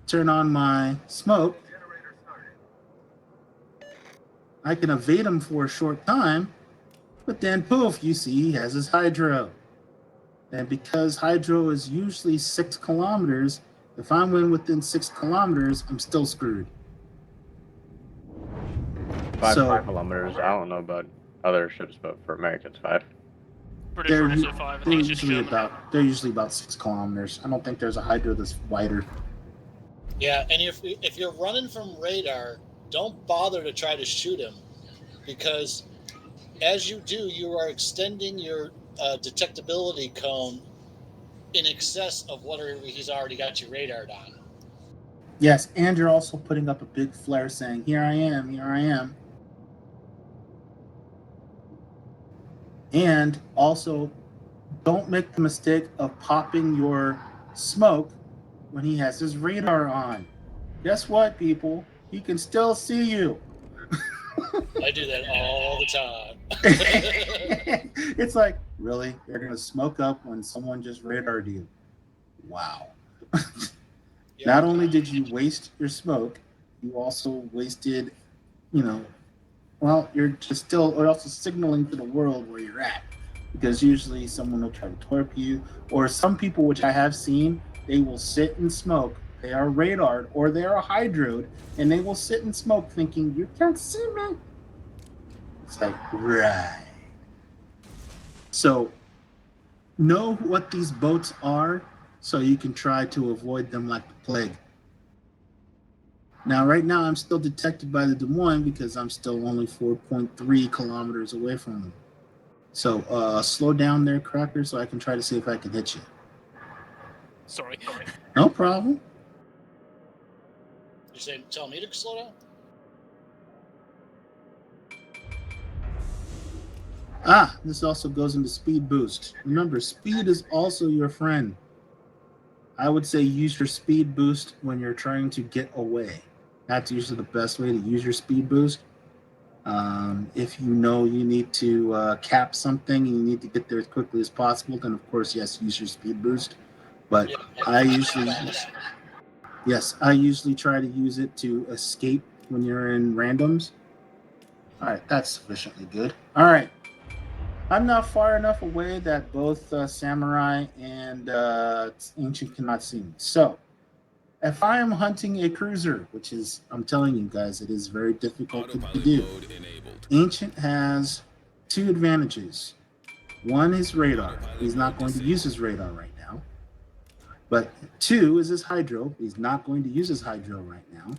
turn on my smoke, I can evade him for a short time, but then poof, you see he has his hydro. And because hydro is usually 6 kilometers, if I'm within 6 kilometers, I'm still screwed. Five So kilometers. I don't know about other ships, but for Americans, 5. British are also 5. I they're think it's just usually German. about 6 kilometers. I don't think there's a hydro that's wider. Yeah, and if you're running from radar, don't bother to try to shoot him, because as you do, you are extending your detectability cone in excess of what he's already got you radared on. Yes, and you're also putting up a big flare saying, "Here I am, here I am." And also, don't make the mistake of popping your smoke when he has his radar on. Guess what, people? He can still see you. I do that all the time. It's like, really? You're going to smoke up when someone just radared you? Wow. Yeah. Not only did you waste your smoke, you also wasted, you're just still, or also signaling to the world where you're at. Because usually someone will try to torp you, or some people, which I have seen, they will sit and smoke. They are radared or they are hydroed, and they will sit and smoke thinking, you can't see me. It's like, right. So, know what these boats are so you can try to avoid them like the plague. Now, right now, I'm still detected by the Des Moines because I'm still only 4.3 kilometers away from them. So, slow down there, Cracker, so I can try to see if I can hit you. Sorry. No problem. You tell me to slow down? This also goes into speed boost. Remember, speed is also your friend. I would say use your speed boost when you're trying to get away. That's usually the best way to use your speed boost. If you know you need to cap something and you need to get there as quickly as possible, then of course, yes, use your speed boost. But Yeah, I usually try to use it to escape when you're in randoms. All right, that's sufficiently good. All right. I'm not far enough away that both Samurai and Ancient cannot see me. So, if I am hunting a cruiser, which is, I'm telling you guys, it is very difficult to do. Ancient has 2 advantages. One is radar. He's not going to use his radar right now. But 2 is his hydro. He's not going to use his hydro right now.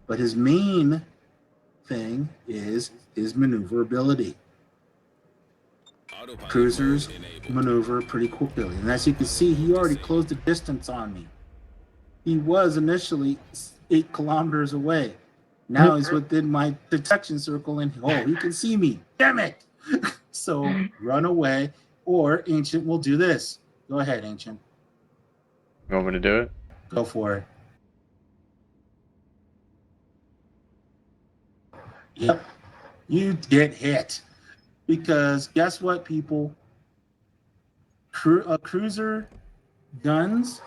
But his main thing is his maneuverability. Cruisers maneuver pretty quickly. And as you can see, he already closed the distance on me. He was initially 8 kilometers away. Now he's within my detection circle and he can see me. Damn it! So run away, or Ancient will do this. Go ahead, Ancient. You want me to do it? Go for it. Yep. You get hit. Because guess what, people? Cruiser guns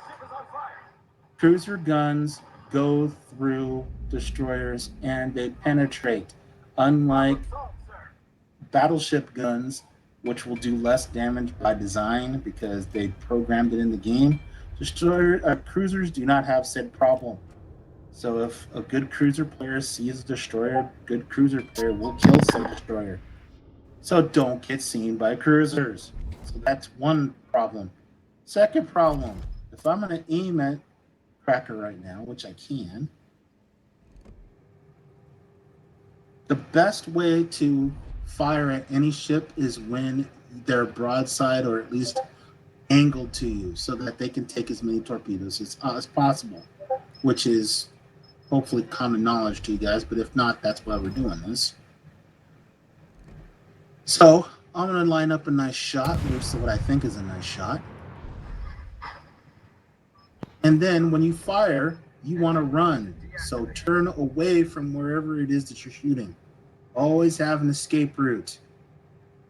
go through destroyers and they penetrate, unlike battleship guns, which will do less damage by design because they programmed it in the game. Cruisers do not have said problem. So if a good cruiser player sees a destroyer, a good cruiser player will kill said destroyer. So don't get seen by cruisers. So that's one problem. Second problem, if I'm going to aim at Cracker right now, which I can, The best way to fire at any ship is when they're broadside or at least angled to you so that they can take as many torpedoes as possible, which is hopefully common knowledge to you guys, but if not, that's why we're doing this. So I'm going to line up a nice shot, which is what I think is a nice shot. And then when you fire, you want to run. So turn away from wherever it is that you're shooting. Always have an escape route.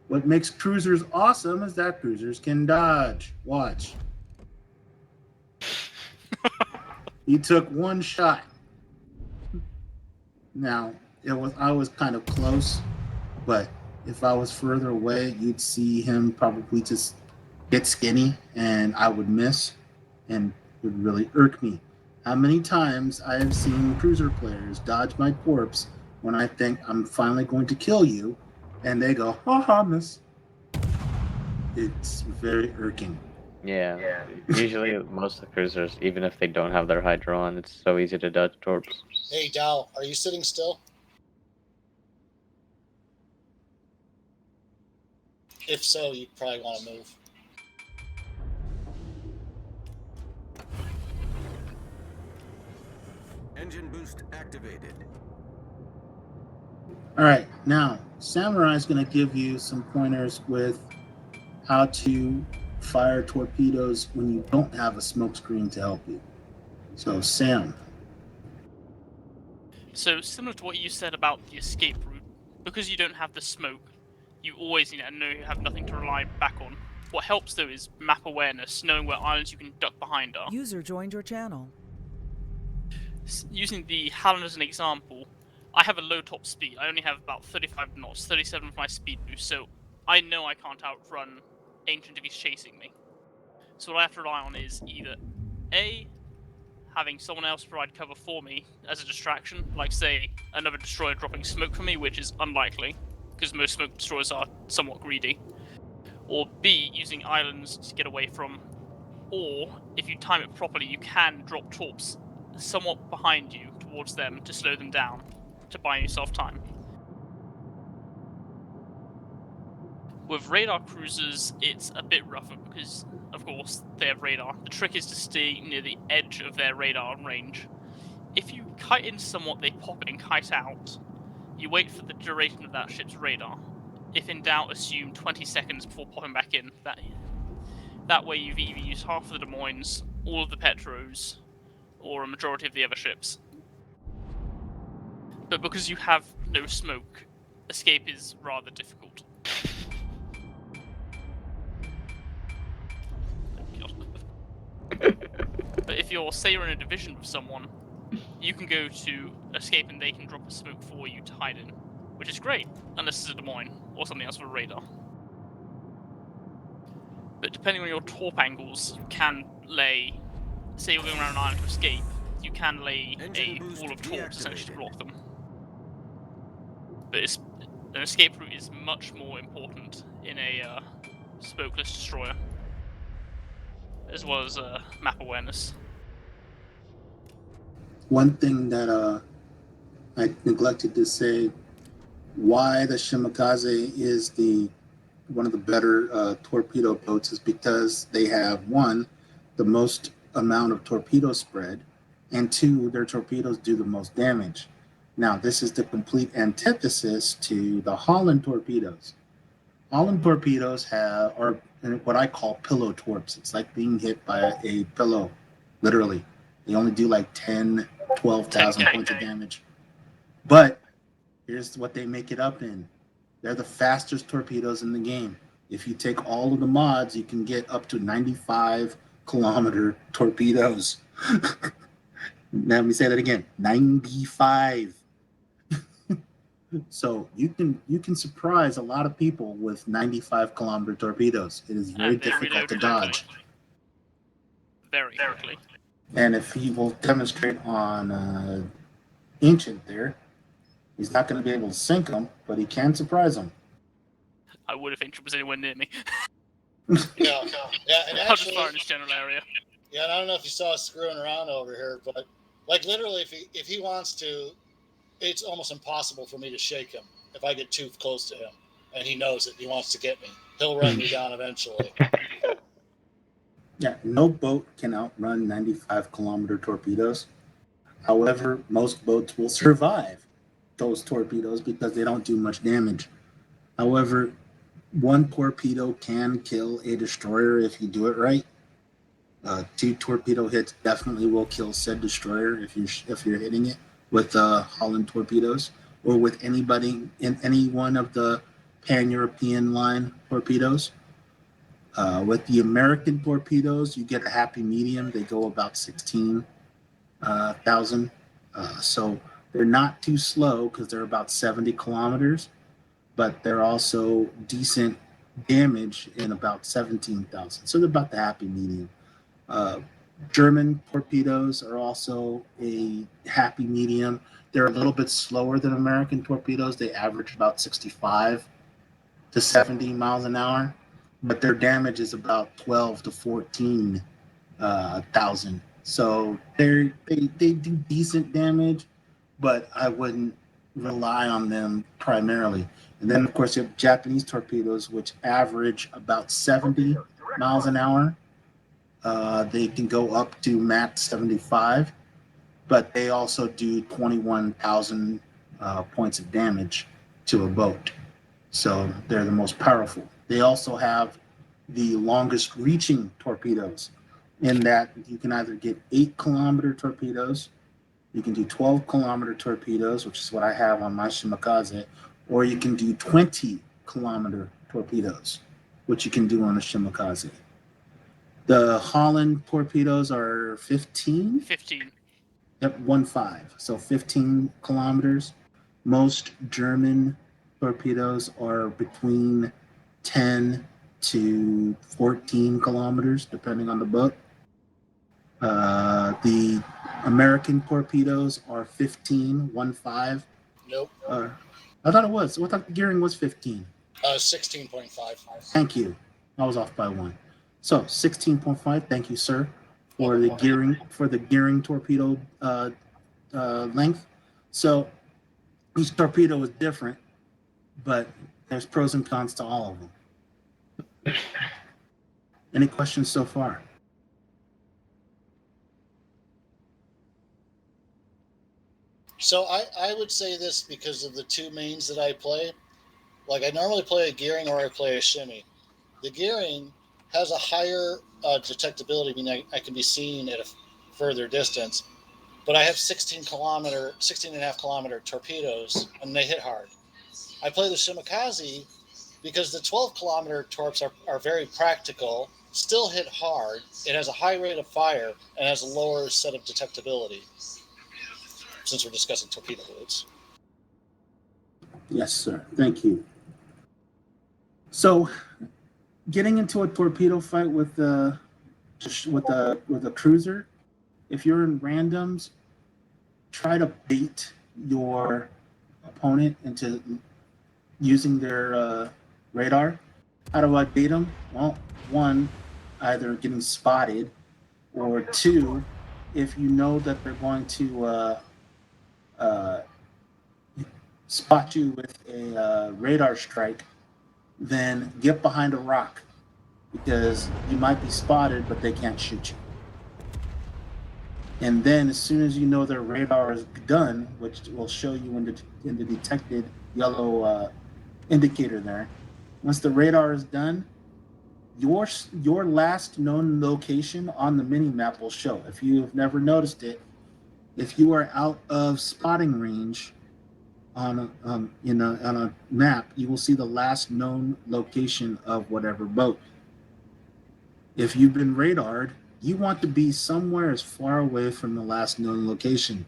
What makes cruisers awesome is that cruisers can dodge. Watch. He took one shot. Now, I was kind of close, but if I was further away, you'd see him probably just get skinny and I would miss and it would really irk me. How many times I have seen cruiser players dodge my corpse when I think I'm finally going to kill you and they go, ha, miss. It's very irking. Yeah. Usually, most of the cruisers, even if they don't have their hydro on, it's so easy to dodge torps. Hey, Dow, are you sitting still? If so, you probably want to move. Engine boost activated. All right, now Samurai is going to give you some pointers with how to fire torpedoes when you don't have a smoke screen to help you. So, Sam. So similar to what you said about the escape route, because you don't have the smoke, you always know you have nothing to rely back on. What helps though is map awareness, knowing where islands you can duck behind are. User joined your channel. Using the Halland as an example, I have a low top speed. I only have about 35 knots, 37 for my speed boost, so I know I can't outrun Ancient if he's chasing me. So what I have to rely on is either A, having someone else provide cover for me as a distraction, like say another destroyer dropping smoke for me, which is unlikely, because most smoke destroyers are somewhat greedy, or B, using islands to get away from, or if you time it properly, you can drop torps somewhat behind you towards them to slow them down, to buy yourself time. With radar cruisers, it's a bit rougher because, of course, they have radar. The trick is to stay near the edge of their radar range. If you kite in somewhat, they pop it and kite out. You wait for the duration of that ship's radar. If in doubt, assume 20 seconds before popping back in. That way you've either used half of the Des Moines, all of the Petros, or a majority of the other ships. But because you have no smoke, escape is rather difficult. But if say you're in a division with someone, you can go to escape and they can drop a smoke for you to hide in, which is great, unless it's a Des Moines or something else with a radar. But depending on your torp angles, you can lay, say you're going around an island to escape, you can lay a wall of torps essentially to block them. But an escape route is much more important in a smokeless destroyer, as well as map awareness. One thing that I neglected to say, why the Shimakaze is one of the better torpedo boats is because they have, one, the most amount of torpedo spread, and two, their torpedoes do the most damage. Now, this is the complete antithesis to the Holland torpedoes. Holland torpedoes are what I call pillow torps. It's like being hit by a pillow, literally. They only do like 10, 12,000 points of damage. But here's what they make it up in. They're the fastest torpedoes in the game. If you take all of the mods, you can get up to 95-kilometer torpedoes. Let me say that again. 95. So you can surprise a lot of people with 95-kilometer torpedoes. It is very difficult to dodge. Very quickly. And if he will demonstrate on Ancient there, he's not going to be able to sink them, but he can surprise them. I would if Ancient was anywhere near me. Yeah, and I'll just actually, fire in this general area. yeah, and I don't know if you saw us screwing around over here, but like literally, if he wants to it's almost impossible for me to shake him if I get too close to him, and he knows it. He wants to get me. He'll run me down eventually. Yeah, no boat can outrun 95-kilometer torpedoes. However, most boats will survive those torpedoes because they don't do much damage. However, one torpedo can kill a destroyer if you do it right. 2 torpedo hits definitely will kill said destroyer if you're hitting it with Holland torpedoes or with anybody in any one of the Pan-European line torpedoes. With the American torpedoes, you get a happy medium. They go about 16,000. So they're not too slow because they're about 70 kilometers, but they're also decent damage in about 17,000. So they're about the happy medium. German torpedoes are also a happy medium. They're a little bit slower than American torpedoes. They average about 65 to 70 miles an hour, but their damage is about 12 to 14 thousand. So they do decent damage, but I wouldn't rely on them primarily. And then of course you have Japanese torpedoes, which average about 70 miles an hour. They can go up to max 75, but they also do 21,000 points of damage to a boat. So they're the most powerful. They also have the longest reaching torpedoes in that you can either get 8-kilometer torpedoes, you can do 12-kilometer torpedoes, which is what I have on my Shimakaze, or you can do 20-kilometer torpedoes, which you can do on the Shimakaze. The Holland torpedoes are 15? 15. Yep, 1-5. So 15 kilometers. Most German torpedoes are between 10 to 14 kilometers, depending on the boat. The American torpedoes are 15, 1-5. Nope. I thought it was. I thought the gearing was 15. 16.5. Thank you. I was off by 1. So 16.5. Thank you, sir, for the gearing torpedo length. So each torpedo is different, but there's pros and cons to all of them. Any questions so far? So I would say this because of the 2 mains that I play. Like I normally play a gearing or I play a shimmy. The gearing has a higher detectability, meaning I can be seen at a further distance. But I have 16 and a half kilometer torpedoes, and they hit hard. I play the Shimakaze because the 12-kilometer torps are very practical, still hit hard. It has a high rate of fire and has a lower set of detectability. Since we're discussing torpedo loads. Yes, sir. Thank you. So, getting into a torpedo fight with a cruiser, if you're in randoms, try to bait your opponent into using their radar. How do I bait them? Well, 1, either getting spotted, or 2, if you know that they're going to spot you with a radar strike, then get behind a rock because you might be spotted, but they can't shoot you. And then as soon as you know their radar is done, which will show you in the detected yellow indicator there, once the radar is done, your last known location on the mini map will show. If you have never noticed it, if you are out of spotting range on a map, you will see the last known location of whatever boat. If you've been radared, you want to be somewhere as far away from the last known location,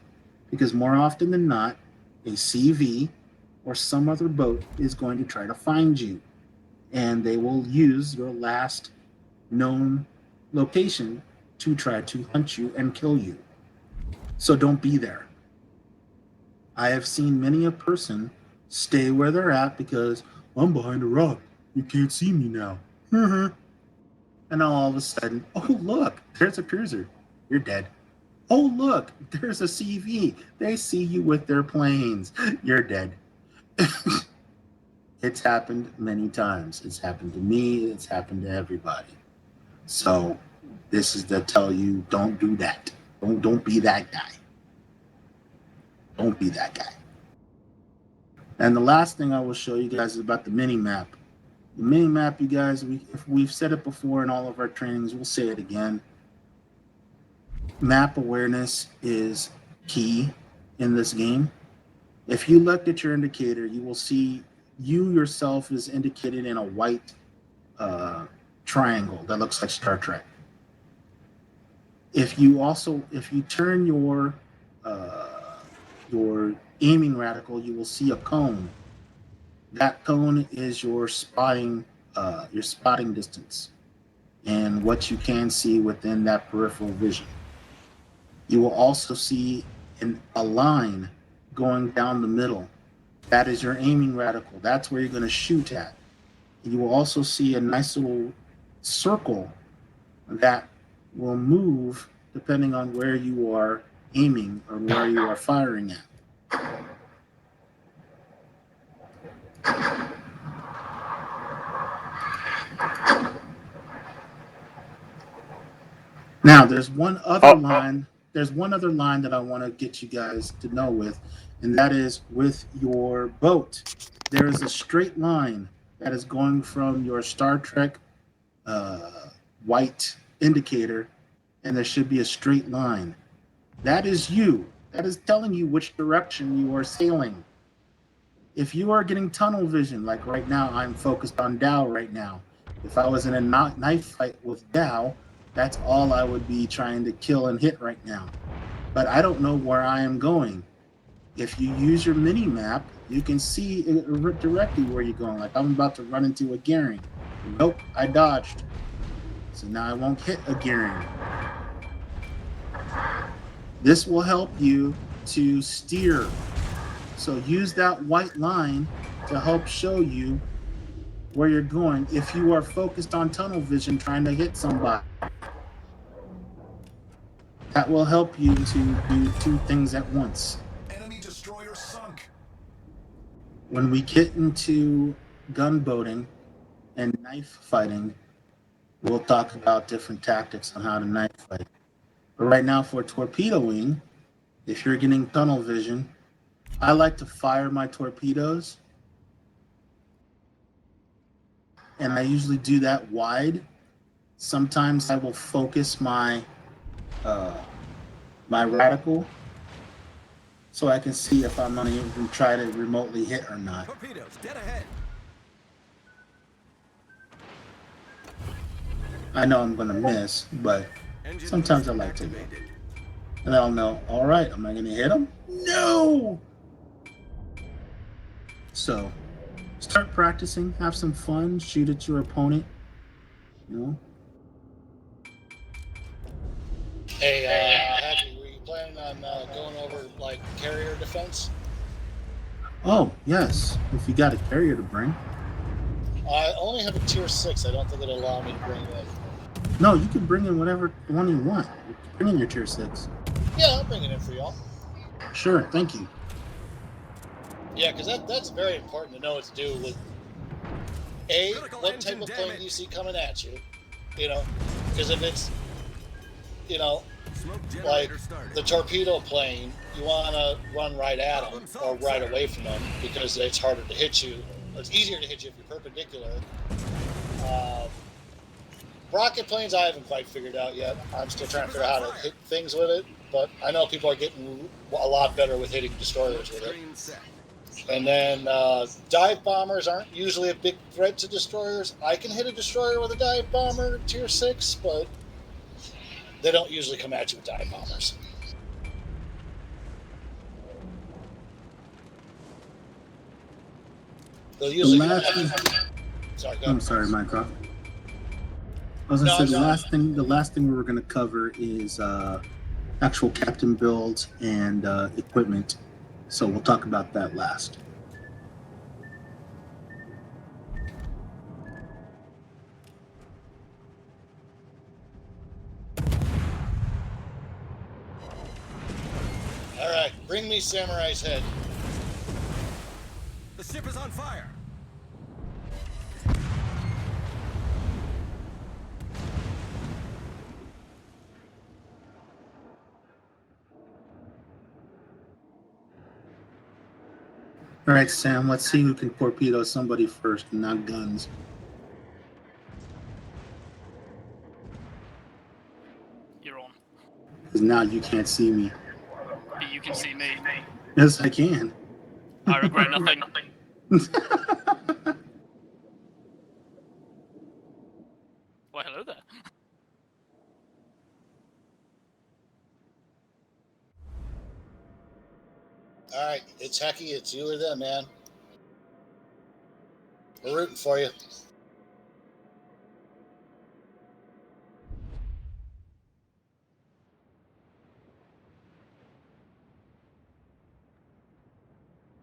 because more often than not, a CV or some other boat is going to try to find you, and they will use your last known location to try to hunt you and kill you. So don't be there. I have seen many a person stay where they're at because I'm behind a rock. You can't see me now. And all of a sudden, oh look, there's a cruiser. You're dead. Oh, look, there's a CV. They see you with their planes. You're dead. It's happened many times. It's happened to me. It's happened to everybody. So this is to tell you, don't do that. Don't be that guy. Don't be that guy. And the last thing I will show you guys is about the mini map. The mini map, you guys, we've said it before in all of our trainings. We'll say it again. Map awareness is key in this game. If you look at your indicator, you will see you yourself is indicated in a white triangle that looks like Star Trek. If you turn your aiming radical, you will see a cone. That cone is your spotting distance and what you can see within that peripheral vision. You will also see a line going down the middle. That is your aiming radical. That's where you're going to shoot at. You will also see a nice little circle that will move depending on where you are aiming or where you are firing at. Now, there's one other line. There's one other line that I want to get you guys to know with, and that is with your boat. There is a straight line that is going from your Star Trek white indicator, and there should be a straight line. That is you. That is telling you which direction you are sailing. If you are getting tunnel vision, like right now, I'm focused on Dow right now. If I was in a knife fight with Dow, that's all I would be trying to kill and hit right now. But I don't know where I am going. If you use your mini map, you can see directly where you're going. Like I'm about to run into a gearing. Nope, I dodged. So now I won't hit a gearing. This will help you to steer. So use that white line to help show you where you're going if you are focused on tunnel vision trying to hit somebody. That will help you to do two things at once. Enemy destroyer sunk. When we get into gunboating and knife fighting, we'll talk about different tactics on how to knife fight. But right now for torpedoing, if you're getting tunnel vision, I like to fire my torpedoes. And I usually do that wide. Sometimes I will focus my radical so I can see if I'm going to even try to remotely hit or not. Torpedoes dead ahead. I know I'm going to miss, but Engine sometimes I boost like to. activated. And I'll know, all right, am I going to hit him? No! So, start practicing, have some fun, shoot at your opponent. You know? Hey, Happy, were you planning on going over like carrier defense? Oh, yes, if you got a carrier to bring. I only have a tier 6. I don't think it'll allow me to bring it. No, you can bring in whatever one you want. Bring in your tier 6. Yeah, I'll bring it in for y'all. Sure, thank you. Yeah, because that's very important to know what to do with Critical what engine type of plane damage. you see coming at you. You know, because if it's, you know, Smoke like generator started. the torpedo plane, you want to run right at them or right away from them because it's harder to hit you. It's easier to hit you if you're perpendicular. Rocket planes, I haven't quite figured out yet. I'm still trying to figure out how to hit things with it, but I know people are getting a lot better with hitting destroyers with it. Screen set. And then dive bombers aren't usually a big threat to destroyers. I can hit a destroyer with a dive bomber tier 6, but they don't usually come at you with dive bombers. They'll usually come at you. Sorry, go I'm ahead. sorry, Minecraft. I was No, gonna say no. the last thing we were gonna cover is actual captain builds and equipment. So we'll talk about that last. All right, bring me Samurai's head. The ship is on fire. All right, Sam. Let's see who can torpedo somebody first, and not guns. You're on. Because now you can't see me. But you can see me. Yes, I can. I regret nothing. Why, hello there. All right, it's Hacky. It's you or them, man. We're rooting for you.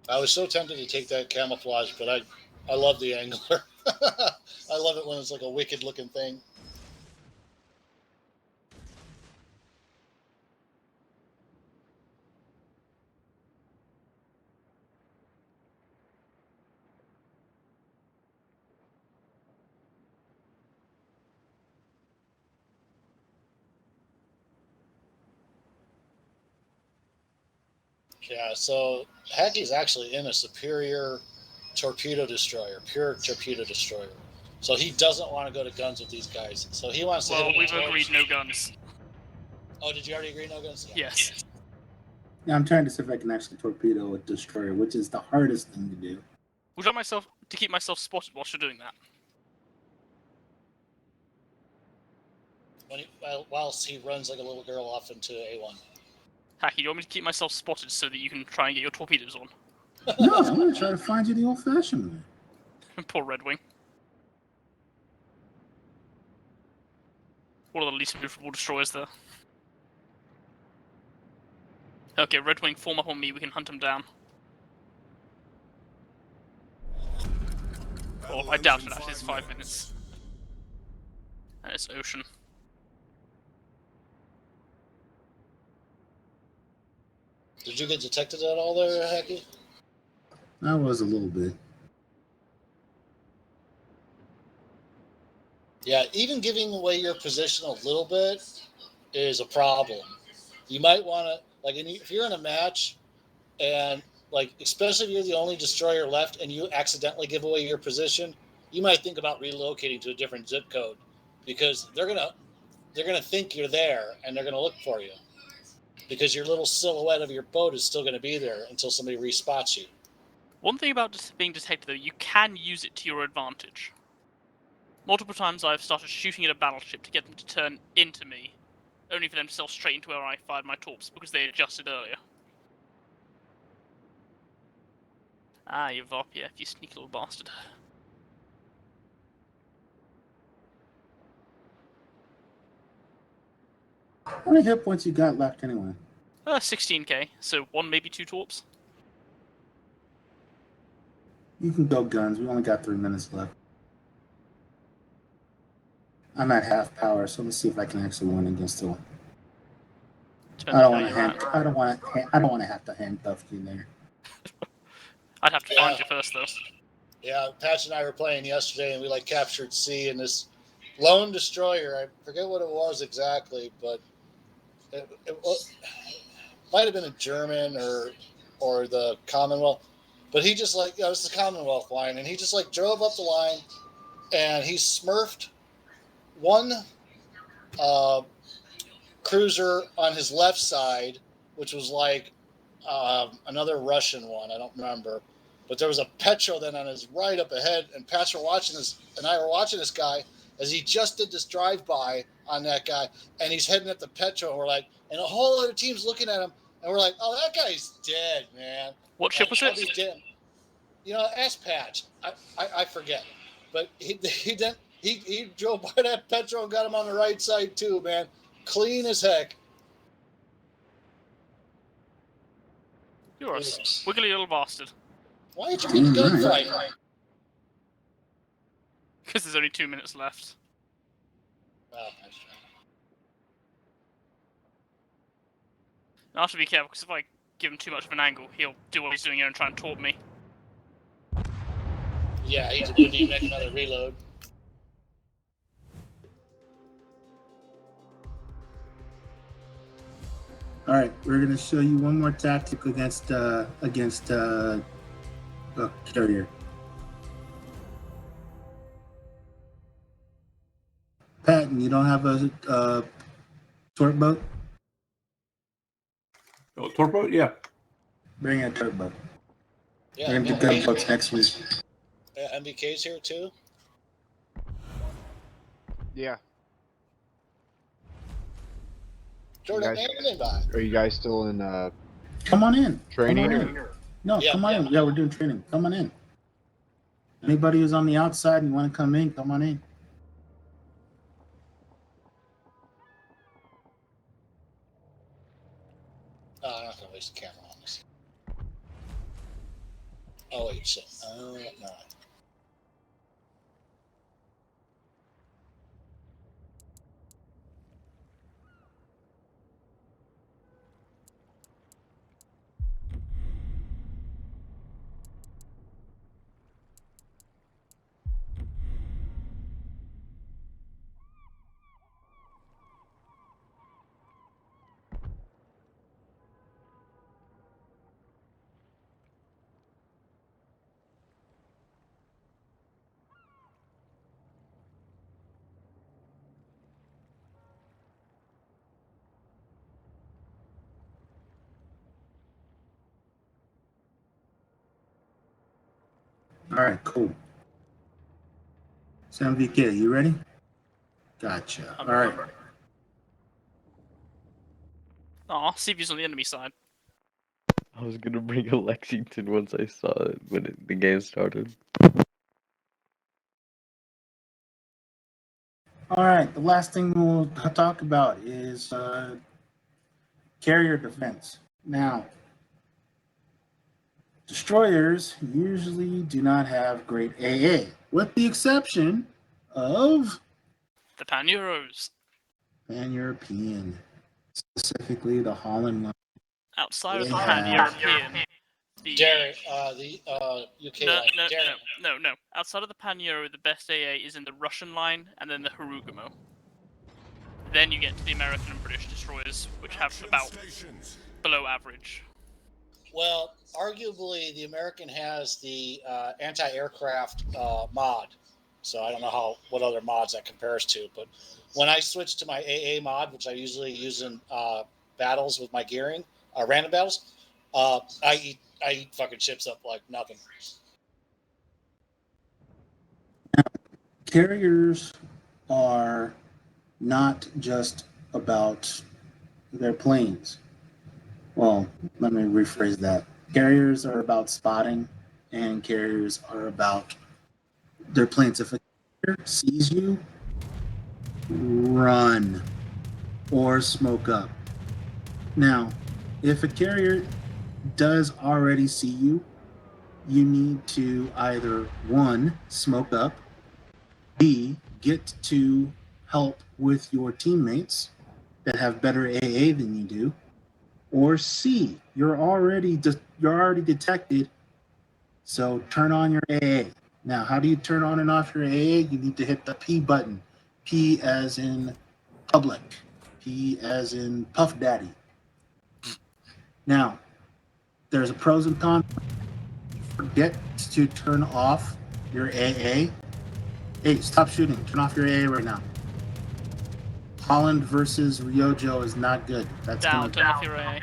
I was so tempted to take that camouflage, but I love the angler. I love it when it's like a wicked looking thing. Yeah, so Hacky's actually in a superior torpedo destroyer, pure torpedo destroyer. So he doesn't want to go to guns with these guys. So he wants to hit Well, them with we've agreed torps. no guns. Oh, did you already agree no guns? Yes. Now I'm trying to see if I can actually torpedo a destroyer, which is the hardest thing to do. Would you like myself to keep myself spotted whilst you're doing that? When whilst he runs like a little girl off into A1. Hacky, do you want me to keep myself spotted so that you can try and get your torpedoes on? No, I'm going to try to find you the old-fashioned way. Poor Red Wing. One of the least movable destroyers there. Okay, Red Wing, form up on me, we can hunt him down. Oh, I doubt it actually, it's 5 minutes. And it's ocean. Did you get detected at all there, Hacky? I was a little bit. Yeah, even giving away your position a little bit is a problem. You might want to, like, if you're in a match and, like, especially if you're the only destroyer left and you accidentally give away your position, you might think about relocating to a different zip code because they're gonna think you're there and they're gonna look for you because your little silhouette of your boat is still gonna be there until somebody respots you. One thing about being detected, though, you can use it to your advantage. Multiple times I've started shooting at a battleship to get them to turn into me, only for them to sail straight into where I fired my torps because they adjusted earlier. Ah, you Varpia, you sneaky little bastard. How many hit points you got left anyway? 16k, so 1, maybe 2 torps. You can go guns. We only got 3 minutes left. I'm at half power, so let me see if I can actually win against the. I don't want to have to handcuff you there. I'd have to find you first, though. Yeah, Patch and I were playing yesterday, and we like captured C in this lone destroyer. I forget what it was exactly, but it might have been a German or the Commonwealth. But he just like, it's the Commonwealth line, and he just like drove up the line, and he smurfed one cruiser on his left side, which was like another Russian one. I don't remember. But there was a Petro then on his right up ahead, and Patch were watching this, and I were watching this guy as he just did this drive-by on that guy, and he's heading at the Petro, and we're like, and a whole other team's looking at him, and we're like, oh, that guy's dead, man. What ship was it? He's dead. Ask Patch. I forget. But he drove by that Petro and got him on the right side too, man. Clean as heck. You're a wiggly little bastard. Why did you pick gunfight? Because there's only 2 minutes left. Oh, that's right. I have to be careful, because if I give him too much of an angle, he'll do what he's doing here and try and taunt me. Yeah, he would need to make another reload. All right, we're gonna show you one more tactic against a carrier. Patton, you don't have a torp boat? Oh, torpedo? Yeah. Bring a torp boat. Yeah, We're gonna do gunboats next week. MBK's here too. Yeah. Jordan, Are you guys still in Come on in. training? Come on in. No, Yeah, come on in. Yeah, we're doing training. Come on in. Anybody who's on the outside and want to come in, come on in. I'm not gonna waste the camera on this. Oh wait, shit. No. All right, cool. So MVK, you ready? Gotcha. All right. Aw, CV's on the enemy side. I was gonna bring a Lexington once I saw it when the game started. All right. The last thing we'll talk about is carrier defense. Now, destroyers usually do not have great AA, with the exception of The Pan-Euros. Pan-European, specifically the Holland line. Outside of the Yeah. Pan-European, Derek, the UK line. Derek. No. Outside of the Pan-Euro, the best AA is in the Russian line and then the Harugumo. Then you get to the American and British destroyers, which have about below average. Well, arguably, the American has the anti-aircraft mod, so I don't know what other mods that compares to. But when I switch to my AA mod, which I usually use in battles with my gearing, random battles, I eat fucking ships up like nothing. Carriers are not just about their planes. Well, let me rephrase that. Carriers are about spotting, and carriers are about their planes. If a carrier sees you, run or smoke up. Now, if a carrier does already see you, you need to either one, smoke up, B, get to help with your teammates that have better AA than you do, or C, you're already detected, so turn on your AA. Now, how do you turn on and off your AA? You need to hit the P button. P as in public. P as in Puff Daddy. Now, there's a pros and cons. Forget to turn off your AA. Hey, stop shooting. Turn off your AA right now. Holland versus Ryojo is not good. That's Down, gonna turn off your AA.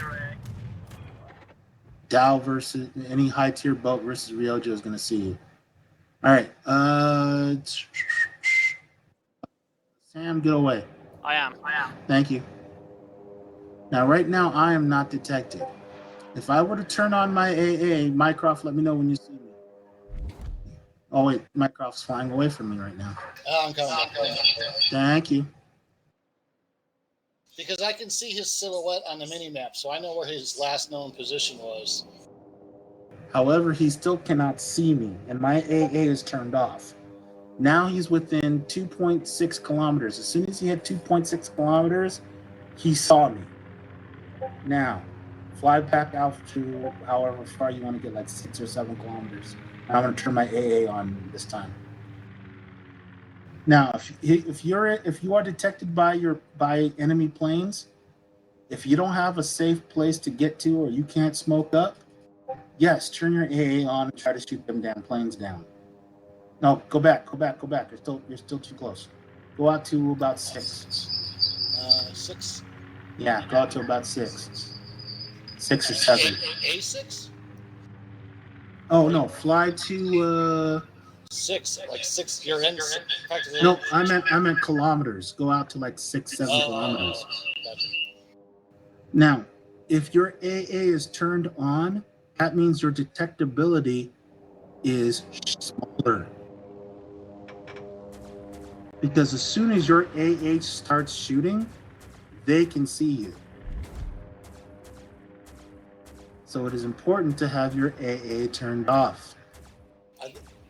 Dow versus any high tier boat versus Ryojo is gonna see you. All right. Sam, get away. I am. Thank you. Now, right now, I am not detected. If I were to turn on my AA, Mycroft, let me know when you see me. Oh wait, Mycroft's flying away from me right now. I'm coming. Thank you. Because I can see his silhouette on the mini-map, so I know where his last known position was. However, he still cannot see me, and my AA is turned off. Now he's within 2.6 kilometers. As soon as he hit 2.6 kilometers, he saw me. Now, Fly back out to however far you want to get, like 6 or 7 kilometers. I'm going to turn my AA on this time. Now, if you are detected by enemy planes, if you don't have a safe place to get to or you can't smoke up, yes, turn your AA on and try to shoot them damn planes down. No, go back. You're still too close. Go out to about 6. 6. Yeah, go out to about 6. 6 or 7. A6? Oh no, fly to 6, like 6. You're in. Practically. no, I meant kilometers. Go out to like 6, 7 kilometers. Gotcha. Now, if your AA is turned on, that means your detectability is smaller. Because as soon as your AA starts shooting, they can see you. So it is important to have your AA turned off.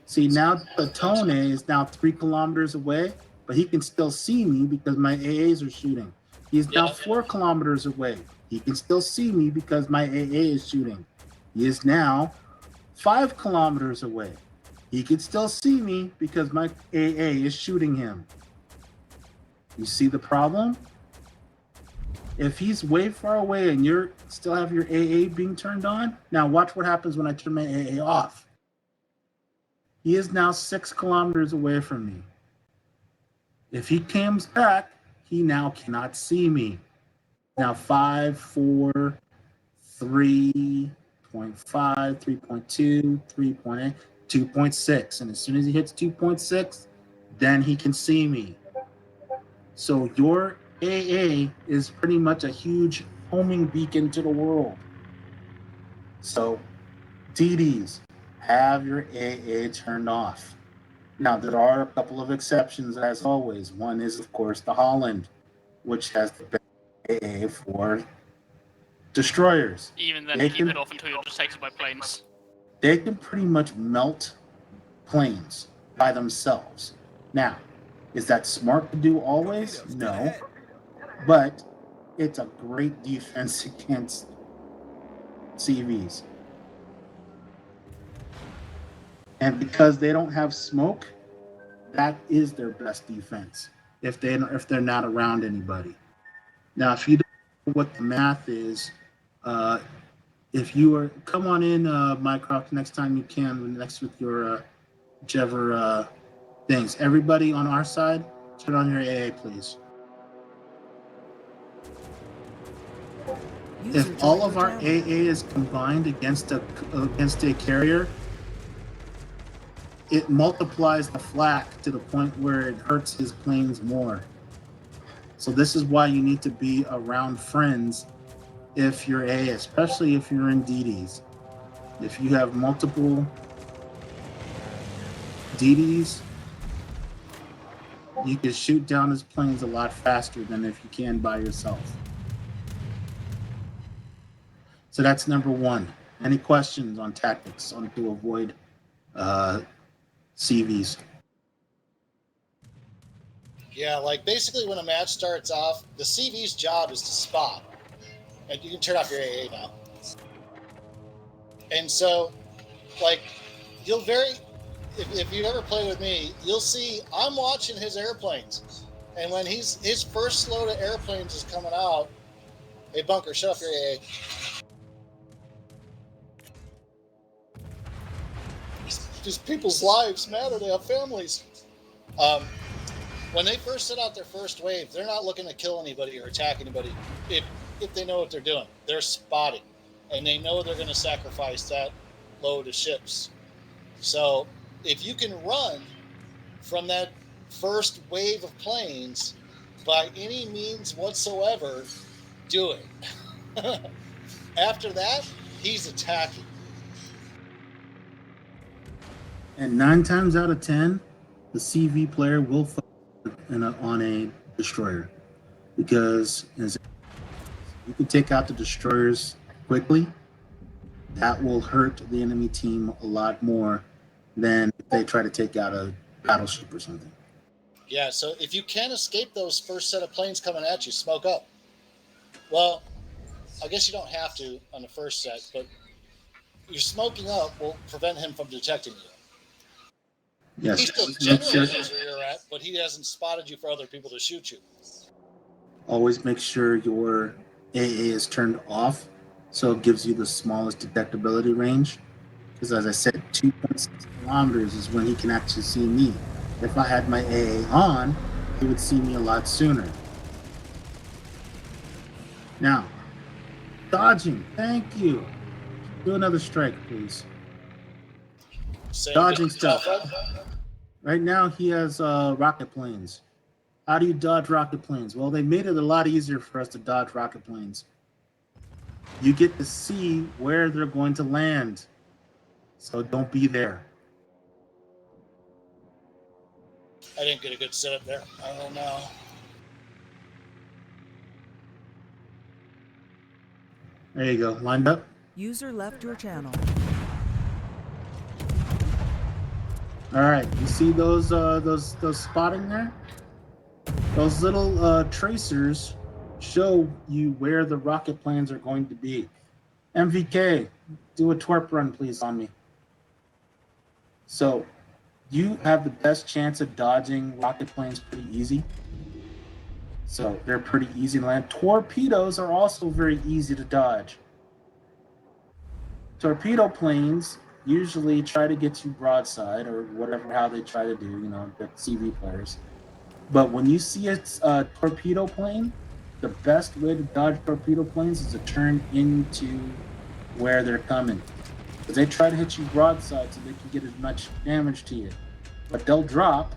See, now Platone is now 3 kilometers away, but he can still see me because my AAs are shooting. He's now 4 kilometers away. He can still see me because my AA is shooting. He is now 5 kilometers away. He can still see me because my AA is shooting him. You see the problem? If he's way far away and you still have your AA being turned on, now watch what happens when I turn my AA off. He is now 6 kilometers away from me. If he comes back, he now cannot see me. Now 5, 4, 3.5, 3.2, 3.8, 2.6. And as soon as he hits 2.6, then he can see me. So your AA is pretty much a huge homing beacon to the world. So DDs, have your AA turned off. Now, there are a couple of exceptions, as always. One is, of course, the Holland, which has the best AA for destroyers. Even then, They keep can- it off until you're detected by planes. They can pretty much melt planes by themselves. Now, is that smart to do always? Torpedoes, dead No. ahead. But it's a great defense against CVs. And because they don't have smoke, that is their best defense if they're not around anybody. Now, if you don't know what the math is, if you are come on in, Mycroft, next time you can, next with your whichever things. Everybody on our side, turn on your AA, please. User If all joined of your our channel. AA is combined against a carrier, it multiplies the flak to the point where it hurts his planes more. So this is why you need to be around friends if you're AA, especially if you're in DDs. If you have multiple DDs, you can shoot down his planes a lot faster than if you can by yourself. So that's number one. Any questions on tactics on to avoid CVs? Yeah, like basically when a match starts off, the CV's job is to spot. And you can turn off your AA now. And so, like, if you ever play with me, you'll see I'm watching his airplanes. And when his first load of airplanes is coming out, hey, Bunker, shut off your AA. These people's lives matter. They have families. When they first set out their first wave, they're not looking to kill anybody or attack anybody. If they know what they're doing, they're spotting, and they know they're going to sacrifice that load of ships. So if you can run from that first wave of planes by any means whatsoever, do it. After that, he's attacking. And 9 times out of 10, the CV player will focus on a destroyer, because as you can take out the destroyers quickly, that will hurt the enemy team a lot more than if they try to take out a battleship or something. Yeah, so if you can't escape those first set of planes coming at you, smoke up. Well, I guess you don't have to on the first set, but your smoking up will prevent him from detecting you. Yes. He still Make generally sure, knows where you're at, but he hasn't spotted you for other people to shoot you. always make sure your AA is turned off so it gives you the smallest detectability range. Because as I said, 2.6 kilometers is when he can actually see me. If I had my AA on, he would see me a lot sooner. Now, dodging. Thank you. Do another strike, please. Same Dodging stuff. stuff. Right now, he has rocket planes. How do you dodge rocket planes? Well, they made it a lot easier for us to dodge rocket planes. You get to see where they're going to land. So don't be there. I didn't get a good setup there. I don't know. There you go. Lined up. User left your channel. All right. You see those spotting there? Those little tracers show you where the rocket planes are going to be. MVK, do a twerp run, please, on me. So you have the best chance of dodging rocket planes pretty easy. So they're pretty easy to land. Torpedoes are also very easy to dodge. Torpedo planes usually try to get you broadside or whatever, how they try to do, the CV players. But when you see a torpedo plane, the best way to dodge torpedo planes is to turn into where they're coming. Because they try to hit you broadside so they can get as much damage to you. But they'll drop.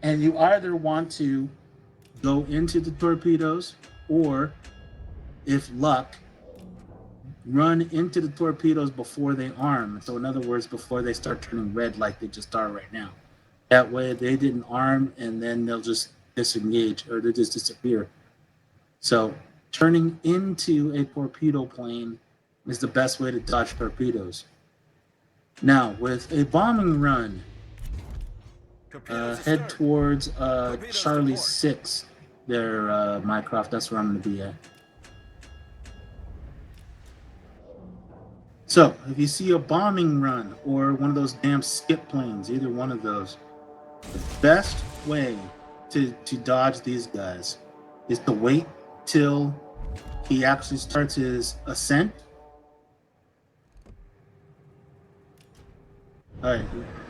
And you either want to go into the torpedoes or, if luck, run into the torpedoes before they arm. So in other words, before they start turning red like they just are right now. That way they didn't arm and then they'll just disengage or they just disappear. So turning into a torpedo plane is the best way to dodge torpedoes. Now, with a bombing run, head towards Charlie 6 there, Mycroft. That's where I'm going to be at. So, if you see a bombing run or one of those damn skip planes, either one of those, the best way to dodge these guys is to wait till he actually starts his ascent. All right,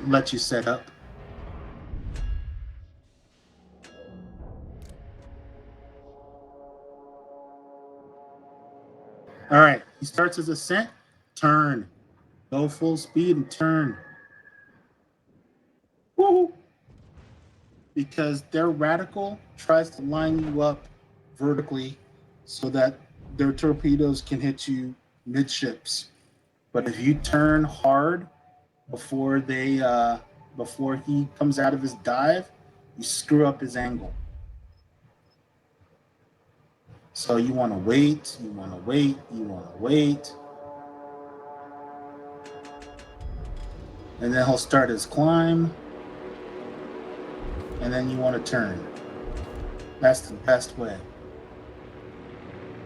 let you set up. All right, he starts his ascent. Turn. Go full speed and turn. Woo! Because their radical tries to line you up vertically so that their torpedoes can hit you midships. But if you turn hard before he comes out of his dive, you screw up his angle. So you want to wait, you want to wait, you want to wait. And then he'll start his climb. And then you want to turn. That's the best way.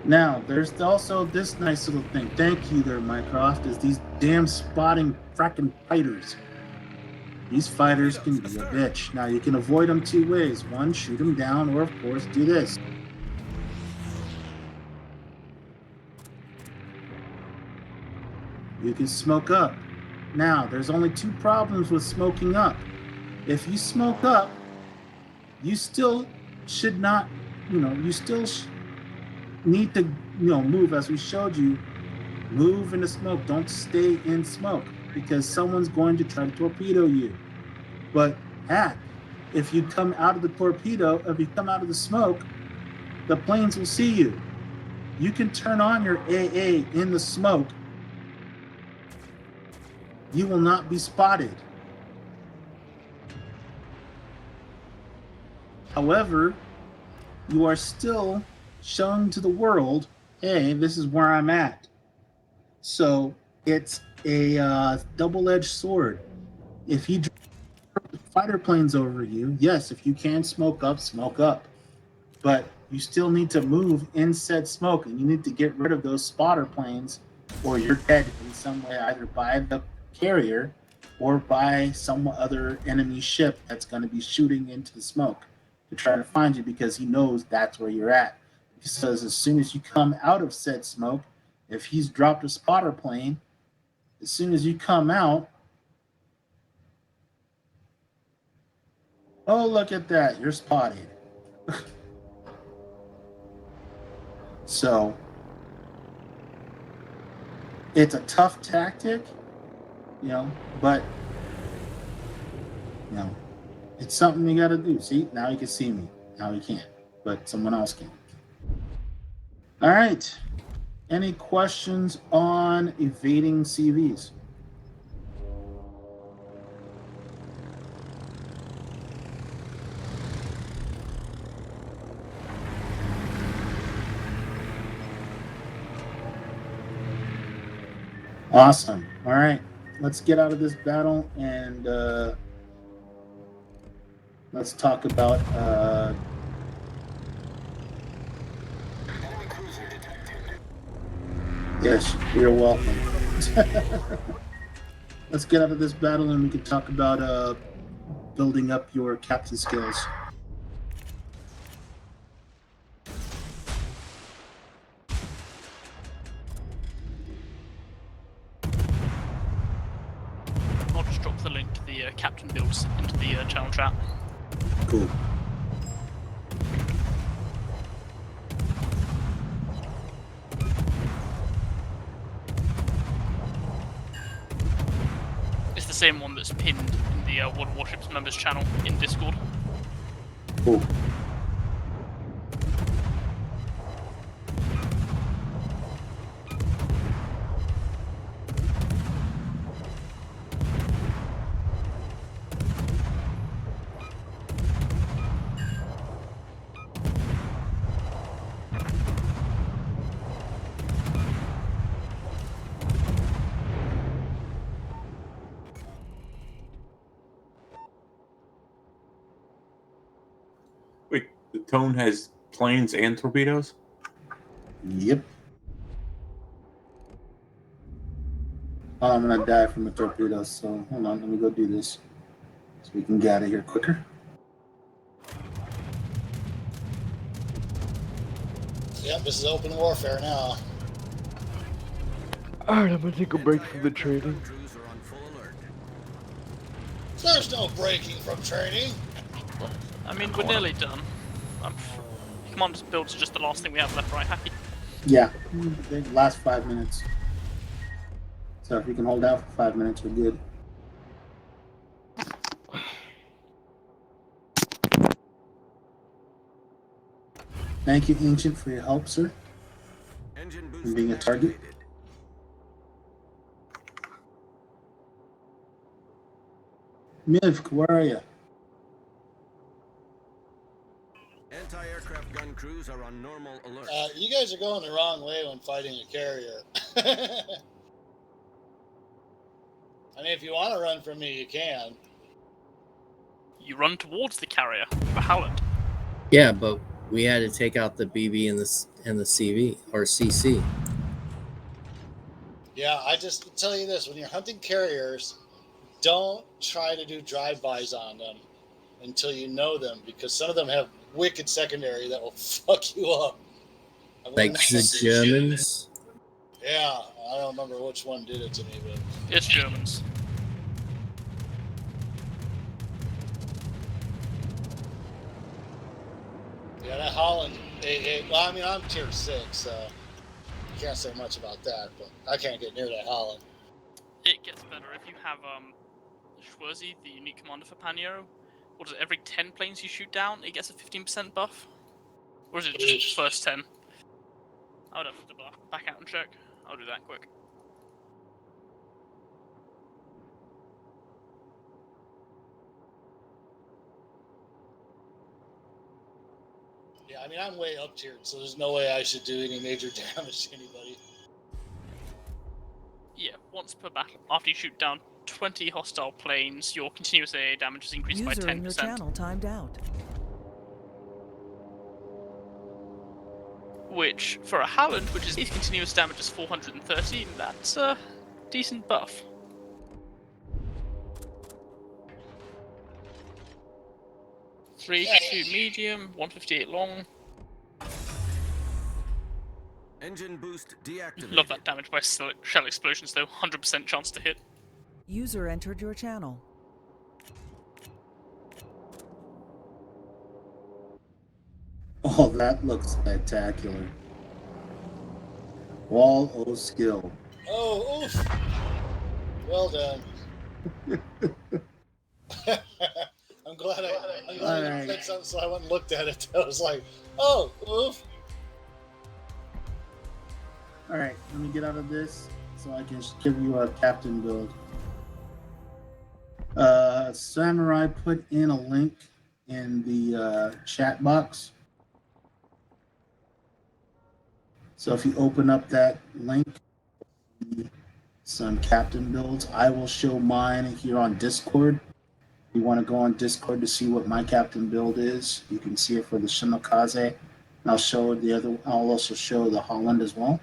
Now, there's also this nice little thing. Thank you there, Mycroft, is these damn spotting fracking fighters. These fighters can be a bitch. Now, you can avoid them two ways. One, shoot them down, or of course, do this. You can smoke up. Now, there's only two problems with smoking up. If you smoke up, you still should not, you still need to, move as we showed you. Move in the smoke. Don't stay in smoke because someone's going to try to torpedo you. But if you come out of the torpedo, if you come out of the smoke, the planes will see you. You can turn on your AA in the smoke. You will not be spotted. However, you are still showing to the world, hey, this is where I'm at. So it's a double-edged sword. If he fighter planes over you, yes, if you can smoke up, smoke up. But you still need to move in said smoke, and you need to get rid of those spotter planes, or you're dead in some way, either by the carrier or by some other enemy ship that's going to be shooting into the smoke to try to find you, because he knows that's where you're at. Because as soon as you come out of said smoke, if he's dropped a spotter plane, as soon as you come out, oh, look at that, you're spotted. So it's a tough tactic, but it's something you got to do. See, now you can see me. Now you can't, but someone else can. All right. Any questions on evading CVs? Awesome. All right. Let's get out of this battle and let's talk about yes, you're welcome. Let's get out of this battle and we can talk about building up your captain skills. I'll just drop the link to the captain builds into the channel chat. Cool. It's the same one that's pinned in the World of Warships members channel in Discord. Cool. Wait, the Tone has planes and torpedoes? Yep. Oh, I'm gonna die from a torpedo, so hold on, let me go do this so we can get out of here quicker. Yep, this is open warfare now. Alright, I'm gonna take a break from the training. There's no breaking from training. I mean, we're nearly done. Commander's builds are just the last thing we have left, right? Happy? Yeah, the last 5 minutes. So if you can hold out for 5 minutes, we're good. Thank you, Ancient, for your help, sir. And being a target. Mivk, where are you? Anti-aircraft gun crews are on normal alert. You guys are going the wrong way when fighting a carrier. I mean, if you want to run from me, you can. You run towards the carrier for Howland. Yeah, but we had to take out the BB and the CV or CC. Yeah, I just tell you this: when you're hunting carriers, don't try to do drive-bys on them until you know them, because some of them have wicked secondary that will fuck you up. Like the Germans. Yeah, I don't remember which one did it to me, but It's Germans. yeah, that Holland. Well, I mean, I'm tier 6, so I can't say much about that, but I can't get near that Holland. It gets better if you have Schwarzy, the unique commander for Paniero. What is it? Every 10 planes you shoot down, it gets a 15% buff. Or is it just first 10? I would have to back out and check. I'll do that quick. Yeah, I mean, I'm way up tiered, so there's no way I should do any major damage to anybody. Yeah, once per battle. After you shoot down 20 hostile planes, your continuous AA damage is increased by User in your 10%. channel timed out. Which, for a Howland, which is continuous damage is 413, that's a decent buff. Three two medium, 158 long. Engine boost deactivated. Love that damage by shell explosions though, 100% chance to hit. User entered your channel. Oh, that looks spectacular. Wall O skill. Oh, oof. Well done. I'm glad you Alright. said something, so I went and looked at it. I was like, oh, oof. Alright, let me get out of this so I can give you a captain build. Samurai put in a link in the chat box. So if you open up that link, some captain builds. I will show mine here on Discord. If you want to go on Discord to see what my captain build is, you can see it for the Shimakaze. And I'll show the other. I'll also show the Holland as well.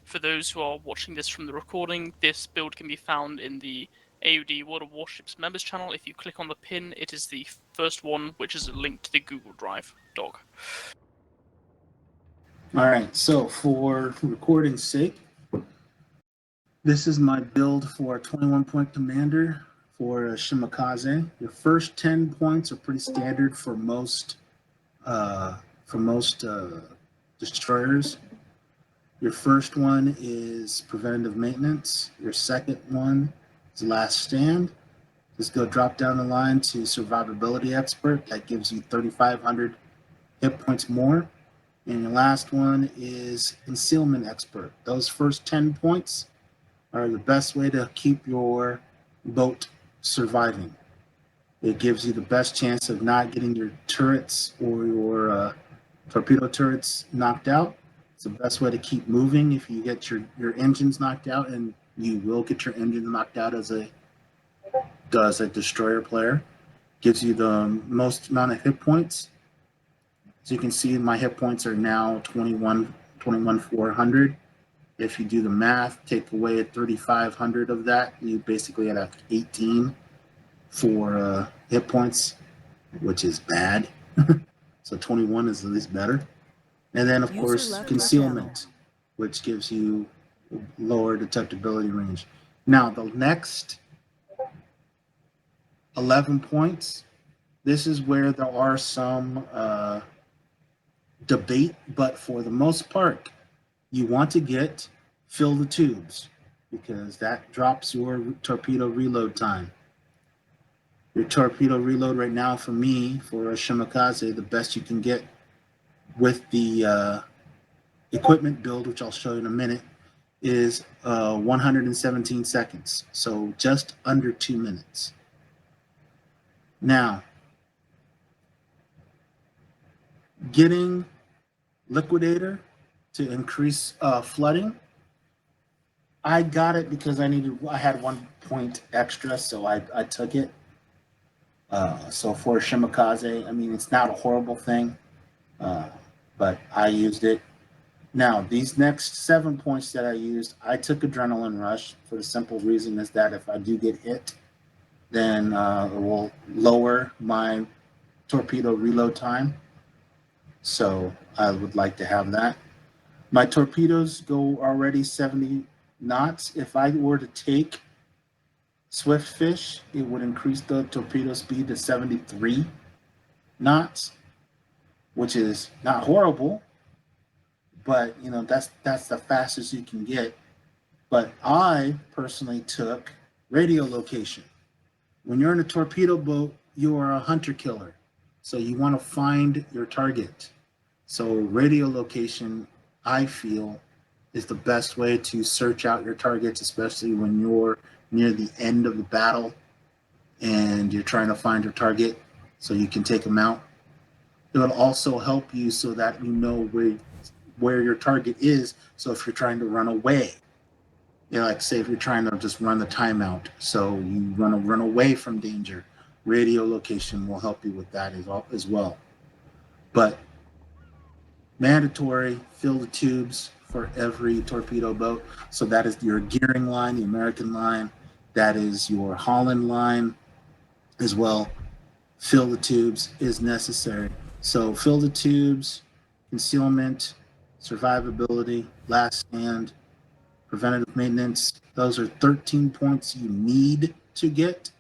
For those who are watching this from the recording, this build can be found in the AUD World of Warships members channel. If you click on the pin, it is the first one, which is a link to the Google Drive doc. All right. So for recording's sake, this is my build for a 21-point commander for a Shimakaze. Your first 10 points are pretty standard for most destroyers. Your first one is preventative maintenance. Your second one is last stand. Just go drop down the line to survivability expert. That gives you 3,500 hit points more. And your last one is concealment expert. Those first 10 points are the best way to keep your boat surviving. It gives you the best chance of not getting your turrets or your torpedo turrets knocked out. It's the best way to keep moving if you get your engines knocked out, and you will get your engine knocked out as a destroyer player. Gives you the most amount of hit points. As you can see, my hit points are now 21,400. If you do the math, take away 3,500 of that, you basically had 18 for hit points, which is bad. So 21 is at least better. And then, of User course, left concealment, which gives you lower detectability range. Now, the next 11 points, this is where there are some debate, but for the most part, you want to fill the tubes because that drops your torpedo reload time. Your torpedo reload right now for me, for a Shimakaze, the best you can get with the equipment build, which I'll show you in a minute, is 117 seconds. So just under 2 minutes. Now, getting Liquidator to increase flooding, I got it because I had 1 point extra, so I took it. So for Shimakaze, I mean, it's not a horrible thing, but I used it. Now, these next 7 points that I used, I took Adrenaline Rush for the simple reason is that if I do get hit, then it will lower my torpedo reload time. So I would like to have that. My torpedoes go already 70 knots. If I were to take Swift Fish, it would increase the torpedo speed to 73 knots, which is not horrible, but you know that's the fastest you can get. But I personally took radio location. When you're in a torpedo boat, you are a hunter killer, so you want to find your target. So radio location, I feel, is the best way to search out your targets, especially when you're near the end of the battle and you're trying to find your target so you can take them out. It will also help you so that you know where your target is. So if you're trying to run away, like say if you're trying to just run the timeout, so you run away from danger, radio location will help you with that as well. But mandatory, fill the tubes for every torpedo boat. So that is your gearing line, the American line. That is your Holland line as well. Fill the tubes is necessary. So fill the tubes, concealment, survivability, last stand, preventative maintenance. Those are 13 points you need to get.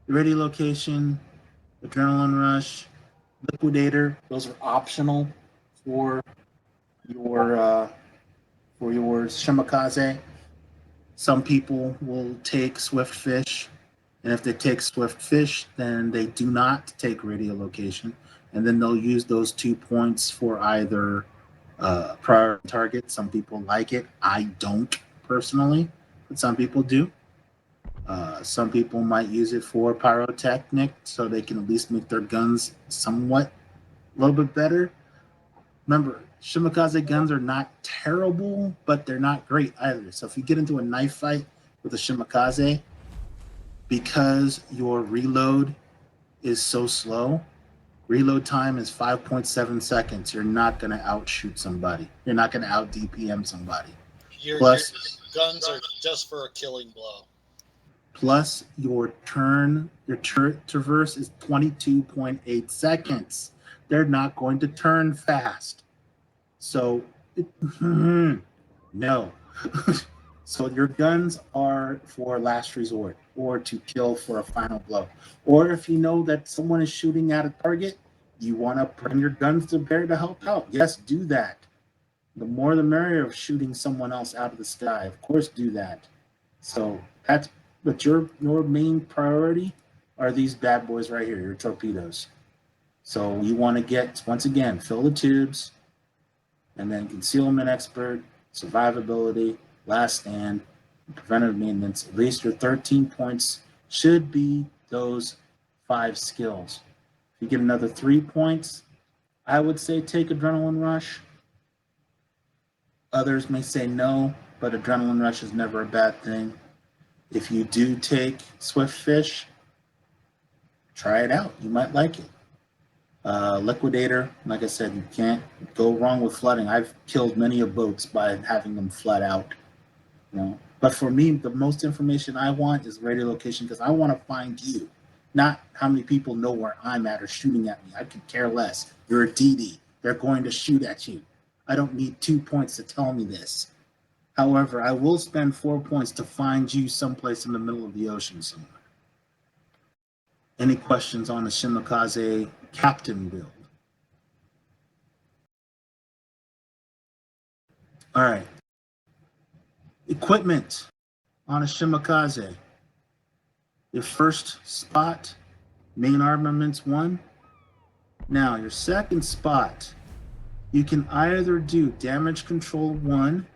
Radio location, adrenaline rush, liquidator. Those are optional for your shimakaze. Some people will take swift fish, and if they take swift fish, then they do not take radio location, and then they'll use those 2 points for either prior target. Some people like it. I don't personally, but some people do. Some people might use it for pyrotechnic, so they can at least make their guns somewhat a little bit better. Remember, shimakaze guns are not terrible, but they're not great either. So if you get into a knife fight with a shimakaze, because your reload is so slow, reload time is 5.7 seconds. You're not going to outshoot somebody. You're not going to out DPM somebody. Your Plus, guns are just for a killing blow. plus your turret traverse is 22.8 seconds. They're not going to turn fast. So, no. So your guns are for last resort or to kill for a final blow. Or if you know that someone is shooting at a target, you want to bring your guns to bear to help out. Yes, do that. The more the merrier of shooting someone else out of the sky. Of course, do that. So that's, but your main priority are these bad boys right here, your torpedoes. So you want to get, once again, fill the tubes, and then concealment expert, survivability, last stand, preventive maintenance. At least your 13 points should be those 5 skills. If you get another 3 points, I would say take adrenaline rush. Others may say no, but adrenaline rush is never a bad thing. If you do take swift fish, try it out. You might like it. Liquidator, like I said, you can't go wrong with flooding. I've killed many of boats by having them flood out. But for me, the most information I want is radio location because I want to find you, not how many people know where I'm at or shooting at me. I could care less. You're a DD. They're going to shoot at you. I don't need 2 points to tell me this. However, I will spend 4 points to find you someplace in the middle of the ocean somewhere. Any questions on the Shimakaze captain build? All right. Equipment on a Shimakaze. Your first spot, main armaments 1. Now, your second spot, you can either do damage control 1.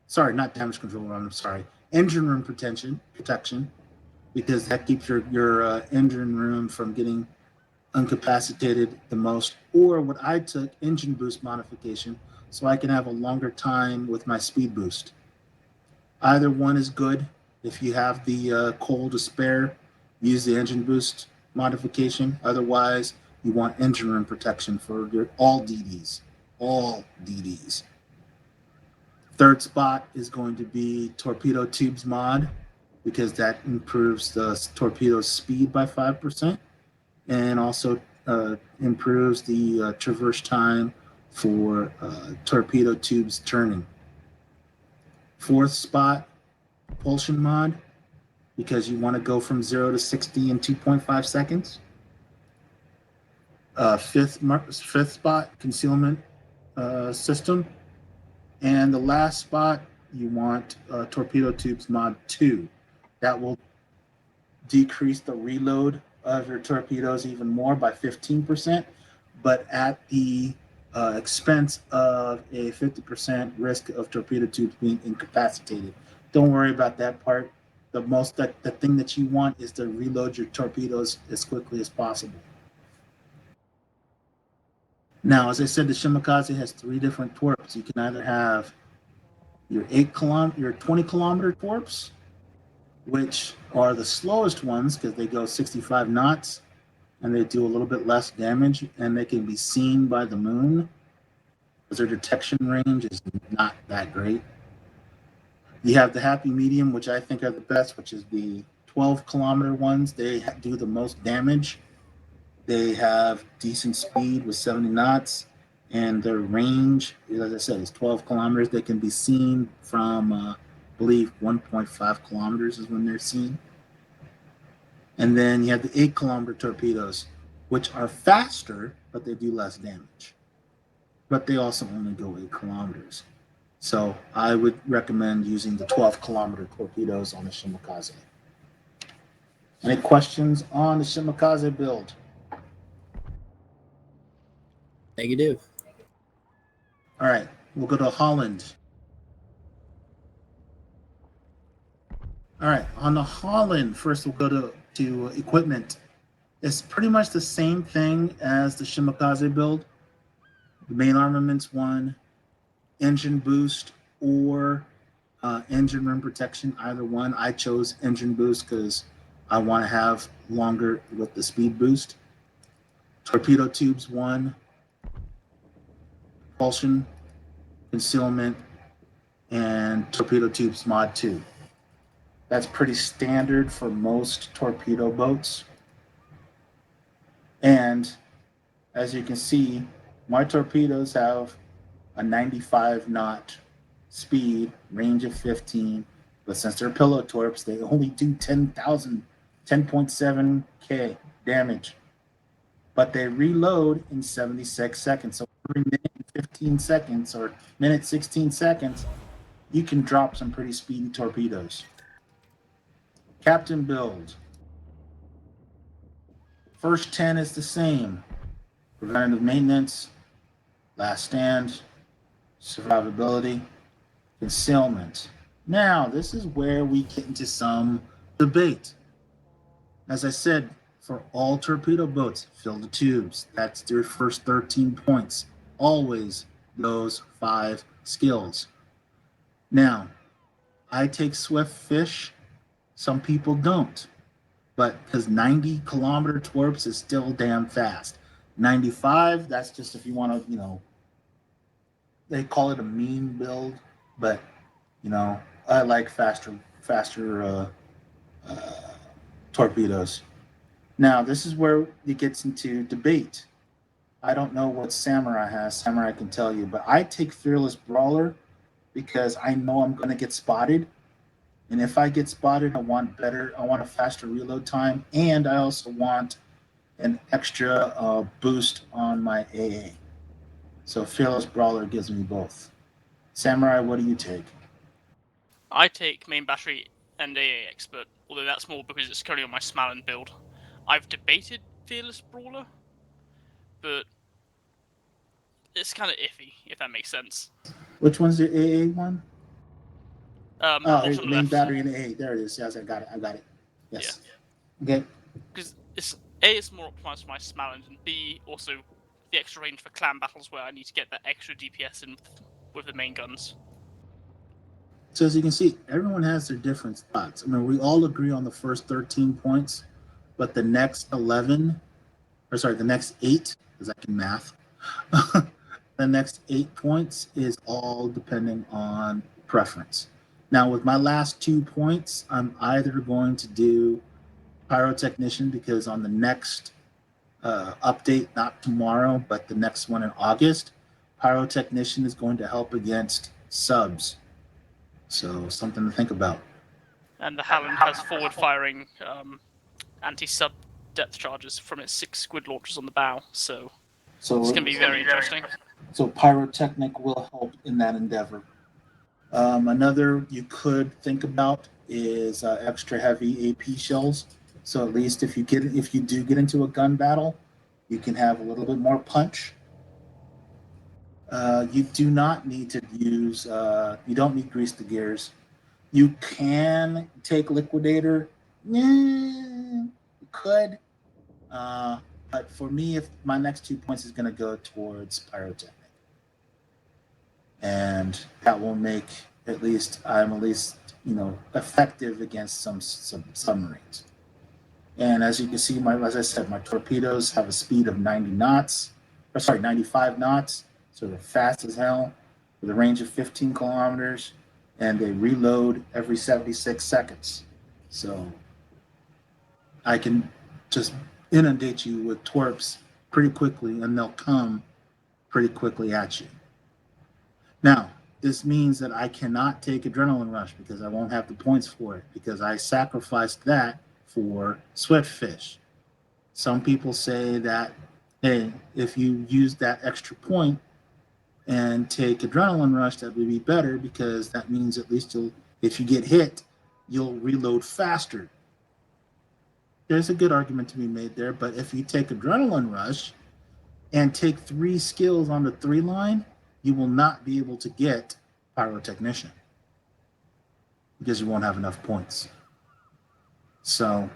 Sorry, not damage control 1, I'm sorry. Engine room protection, because that keeps your engine room from getting incapacitated the most. Or what I took, engine boost modification, so I can have a longer time with my speed boost. Either one is good. If you have the coal to spare, use the engine boost modification. Otherwise, you want engine room protection for your all DDs. All DDs. Third spot is going to be torpedo tubes mod, because that improves the torpedo speed by 5% and also improves the traverse time for torpedo tubes turning. Fourth spot, propulsion mod, because you want to go from 0 to 60 in 2.5 seconds. Fifth spot, concealment system. And the last spot, you want torpedo tubes mod 2. That will decrease the reload of your torpedoes even more by 15%, but at the expense of a 50% risk of torpedo tubes being incapacitated. Don't worry about that part. The thing that you want is to reload your torpedoes as quickly as possible. Now, as I said, the Shimakaze has 3 different torps. You can either have, your 20-kilometer torps, which are the slowest ones because they go 65 knots and they do a little bit less damage, and they can be seen by the moon because their detection range is not that great. You have the happy medium, which I think are the best, which is the 12-kilometer ones. They do the most damage. They have decent speed with 70 knots, and their range, as I said, is 12 kilometers. They can be seen from, I believe, 1.5 kilometers is when they're seen. And then you have the 8-kilometer torpedoes, which are faster, but they do less damage. But they also only go 8 kilometers. So I would recommend using the 12-kilometer torpedoes on the Shimakaze. Any questions on the Shimakaze build? Negative. All right, we'll go to Holland. All right, on the Holland, first we'll go to equipment. It's pretty much the same thing as the Shimakaze build. The main armaments one, engine boost or engine rim protection, either one. I chose engine boost because I want to have longer with the speed boost. Torpedo tubes one, propulsion, concealment, and torpedo tubes mod 2. That's pretty standard for most torpedo boats. And as you can see, my torpedoes have a 95 knot speed, range of 15, but since they're pillow torps, they only do 10.7K damage. But they reload in 76 seconds. So every minute 15 seconds or minute 16 seconds, you can drop some pretty speedy torpedoes. Captain build. First 10 is the same. Preventative maintenance, last stand, survivability, concealment. Now, this is where we get into some debate. As I said, for all torpedo boats, fill the tubes. That's their first 13 points. Always those 5 skills. Now, I take swift fish. Some people don't. But because 90-kilometer torps is still damn fast. 95, that's just if you want to, they call it a mean build, but, I like faster torpedoes. Now, this is where it gets into debate. I don't know what Samurai has. Samurai can tell you, but I take Fearless Brawler because I know I'm going to get spotted. And if I get spotted, I want a faster reload time, and I also want an extra boost on my AA. So Fearless Brawler gives me both. Samurai, what do you take? I take main battery and AA expert, although that's more because it's currently on my Smallen build. I've debated Fearless Brawler, but it's kind of iffy, if that makes sense. Which one's the AA one? Here's Bottom main left. battery and AA. There it is. Yes, I got it. Yes. Yeah. Okay. Because A is more optimized for my Smallen, and B also the extra range for clan battles where I need to get that extra DPS in with the main guns. So as you can see, everyone has their different thoughts. I mean, we all agree on the first 13 points, but the next 8, because I can math, the next 8 points is all depending on preference. Now, with my last 2 points, I'm either going to do Pyrotechnician because on the next update, not tomorrow, but the next one in August, Pyrotechnician is going to help against subs. So something to think about. And the Halland has forward-firing anti-sub depth charges from its 6 squid launchers on the bow, so it's going to be very interesting. So Pyrotechnic will help in that endeavor. Another you could think about is extra heavy AP shells. So at least if you do get into a gun battle, you can have a little bit more punch. You do not need to use. You don't need grease the gears. You can take liquidator. You could, but for me, if my next 2 points is going to go towards pyrotechnic, and that will make at least effective against some submarines. And as you can see, as I said, my torpedoes have a speed of 95 knots, so they're fast as hell, with a range of 15 kilometers, and they reload every 76 seconds. So I can just inundate you with torps pretty quickly, and they'll come pretty quickly at you. Now, this means that I cannot take Adrenaline Rush because I won't have the points for it, because I sacrificed that for Swiftfish. Some people say that, hey, if you use that extra point and take Adrenaline Rush, that would be better, because that means at least if you get hit, you'll reload faster. There's a good argument to be made there, but if you take Adrenaline Rush and take 3 skills on the 3 line, you will not be able to get Pyrotechnician because you won't have enough points. So,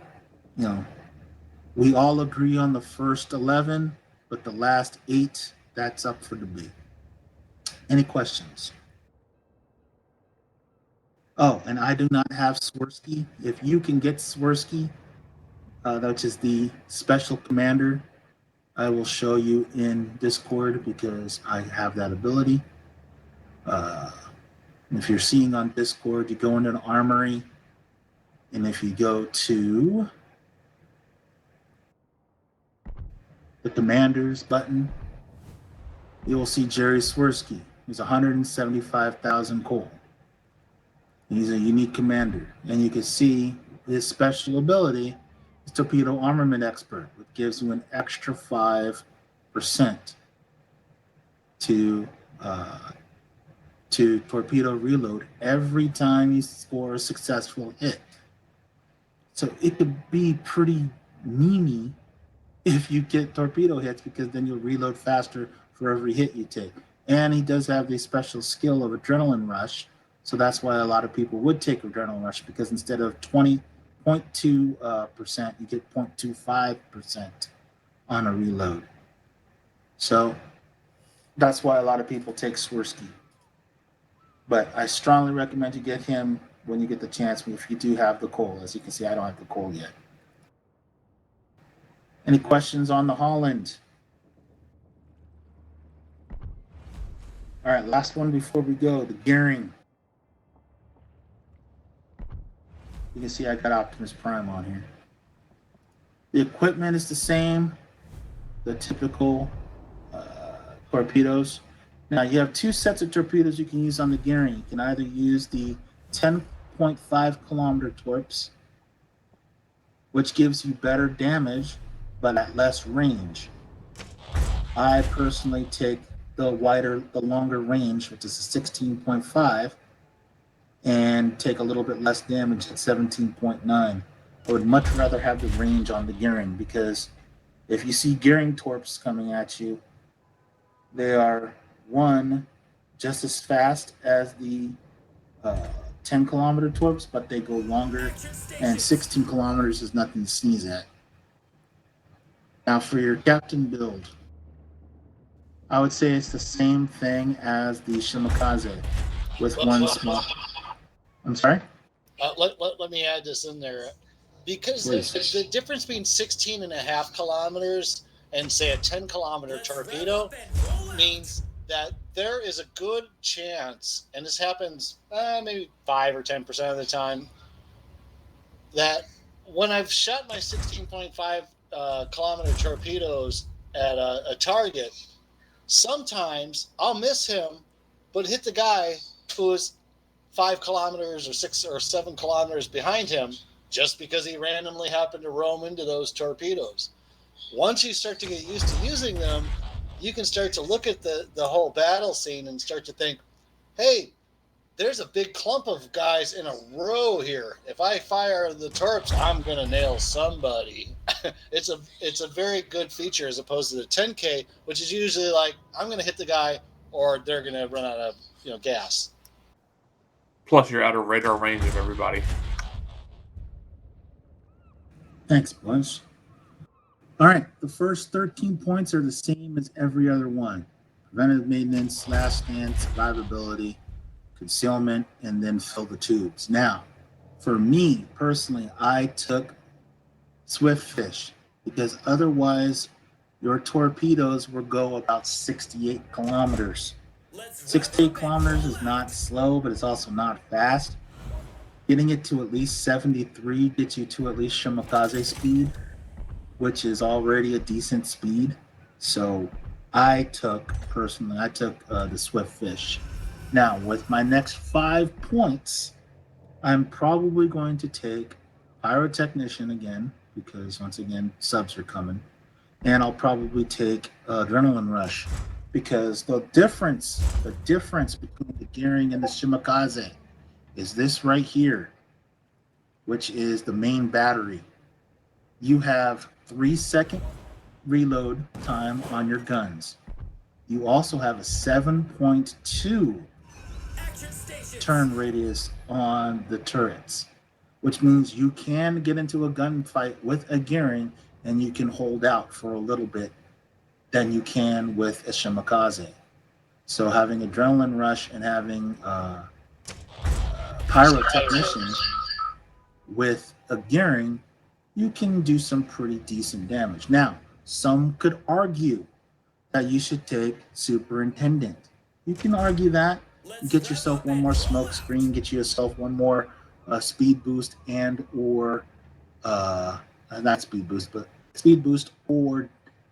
we all agree on the first 11, but the last 8, that's up for debate. Any questions? Oh, and I do not have Swirsky. If you can get Swirsky, which is the special commander, I will show you in Discord because I have that ability. If you're seeing on Discord, you go into the armory, and if you go to the commanders button, you will see Jerry Swirsky. He's 175,000 coal. He's a unique commander, and you can see his special ability is Torpedo Armament Expert, which gives you an extra 5% to torpedo reload every time you score a successful hit. So it could be pretty memey if you get torpedo hits, because then you'll reload faster for every hit you take. And he does have the special skill of Adrenaline Rush, so that's why a lot of people would take Adrenaline Rush, because instead of 20.2%, you get 0.25% on a reload. So that's why a lot of people take Swirsky. But I strongly recommend you get him when you get the chance, if you do have the coal. As you can see, I don't have the coal yet. Any questions on the Holland? All right, last one before we go, the Gearing. You can see I got Optimus Prime on here. The equipment is the same, the typical torpedoes. Now you have 2 sets of torpedoes you can use on the Gearing. You can either use the 10.5 kilometer torps, which gives you better damage, but at less range. I personally take the longer range, which is a 16.5, and take a little bit less damage at 17.9. I would much rather have the range on the Gearing, because if you see Gearing torps coming at you, they are, one, just as fast as the 10 kilometer torps, but they go longer, and 16 kilometers is nothing to sneeze at. Now for your captain build, I would say it's the same thing as the Shimakaze, with one small. I'm sorry? Let me add this in there. Because the difference between 16.5 kilometers and, say, a 10-kilometer torpedo means that there is a good chance, and this happens maybe 5 or 10% of the time, that when I've shot my 16.5 kilometer torpedoes at a target, sometimes I'll miss him, but hit the guy who is 5 kilometers or 6 or 7 kilometers behind him, just because he randomly happened to roam into those torpedoes. Once you start to get used to using them, you can start to look at the whole battle scene and start to think, hey, there's a big clump of guys in a row here. If I fire the torps, I'm going to nail somebody. It's a very good feature, as opposed to the 10K, which is usually like, I'm going to hit the guy or they're going to run out of gas. Plus, you're out of radar range of everybody. Thanks, Bunch. All right, the first 13 points are the same as every other one. Preventive maintenance, last stand, survivability, concealment, and then fill the tubes. Now, for me personally, I took swift fish because otherwise your torpedoes will go about 68 kilometers. 68 kilometers is not slow, but it's also not fast. Getting it to at least 73 gets you to at least Shimakaze speed, which is already a decent speed. So I took the swift fish. Now, with my next 5 points, I'm probably going to take pyrotechnician again, because once again, subs are coming. And I'll probably take adrenaline rush, because the difference between the gearing and the Shimakaze is this right here, which is the main battery. You have 3-second reload time on your guns. You also have a 7.2 turn radius on the turrets, which means you can get into a gunfight with a gearing and you can hold out for a little bit than you can with a Shimakaze. So having adrenaline rush and having pyrotechnician with a gearing, you can do some pretty decent damage. Now, some could argue that you should take superintendent. You can argue that. Get yourself one more smoke screen, get yourself one more speed boost and or not speed boost, but speed boost or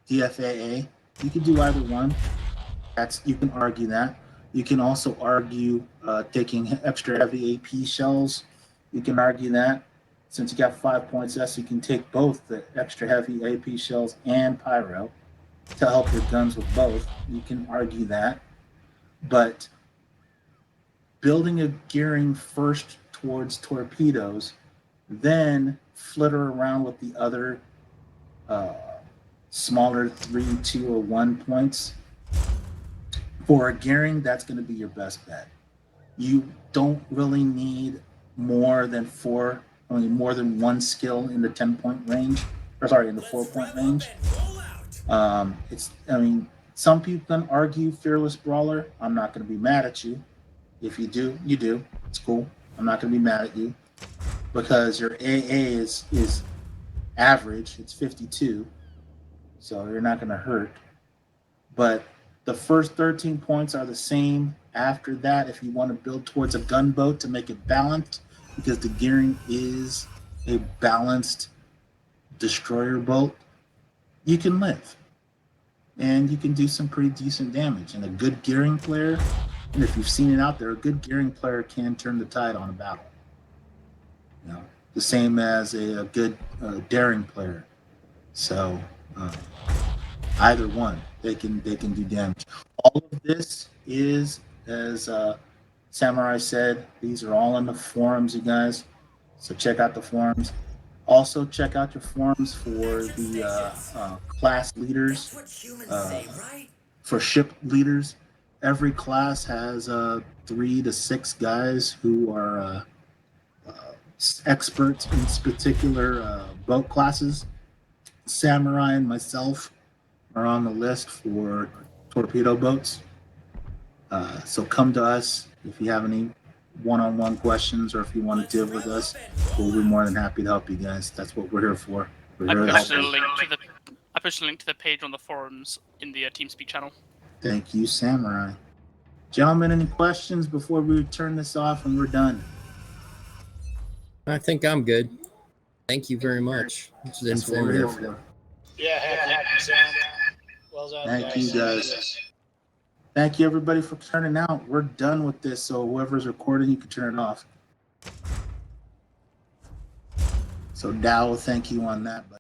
DFAA. You can do either one. You can argue that. You can also argue taking extra heavy AP shells. You can argue that. Since you got 5 points, yes, you can take both the extra heavy AP shells and pyro to help your guns with both. You can argue that. But building a gearing first towards torpedoes, then flitter around with the other smaller 3, 2, or 1 points. For a gearing, that's going to be your best bet. You don't really need more than one skill in the 10-point range, in the 4-point range. Some people can argue Fearless Brawler. I'm not going to be mad at you. If you do, you do. It's cool. I'm not going to be mad at you because your AA is average. It's 52, so you're not going to hurt. But the first 13 points are the same. After that, if you want to build towards a gunboat to make it balanced, because the gearing is a balanced destroyer boat, you can live. And you can do some pretty decent damage. And a good gearing player, and if you've seen it out there, a good gearing player can turn the tide on a battle. The same as a good daring player. So either one, they can do damage. All of this is, as Samurai said, these are all in the forums, you guys. So check out the forums. Also, check out your forums for the class leaders, for ship leaders. Every class has 3 to 6 guys who are experts in particular boat classes. Samurai and myself are on the list for torpedo boats. So come to us if you have any one-on-one questions, or if you want to deal with us, we'll be more than happy to help you guys. That's what we're here for. We're here to help you. I posted a link to the page on the forums in the TeamSpeak channel. Thank you, Samurai. Gentlemen, any questions before we turn this off and we're done? I think I'm good. Thank you very much. This is That's what we're here informative. for. Yeah, happy Sam. Well done. Thank you, guys. Thank you, everybody, for turning out. We're done with this, so whoever's recording, you can turn it off. So Dow, thank you on that.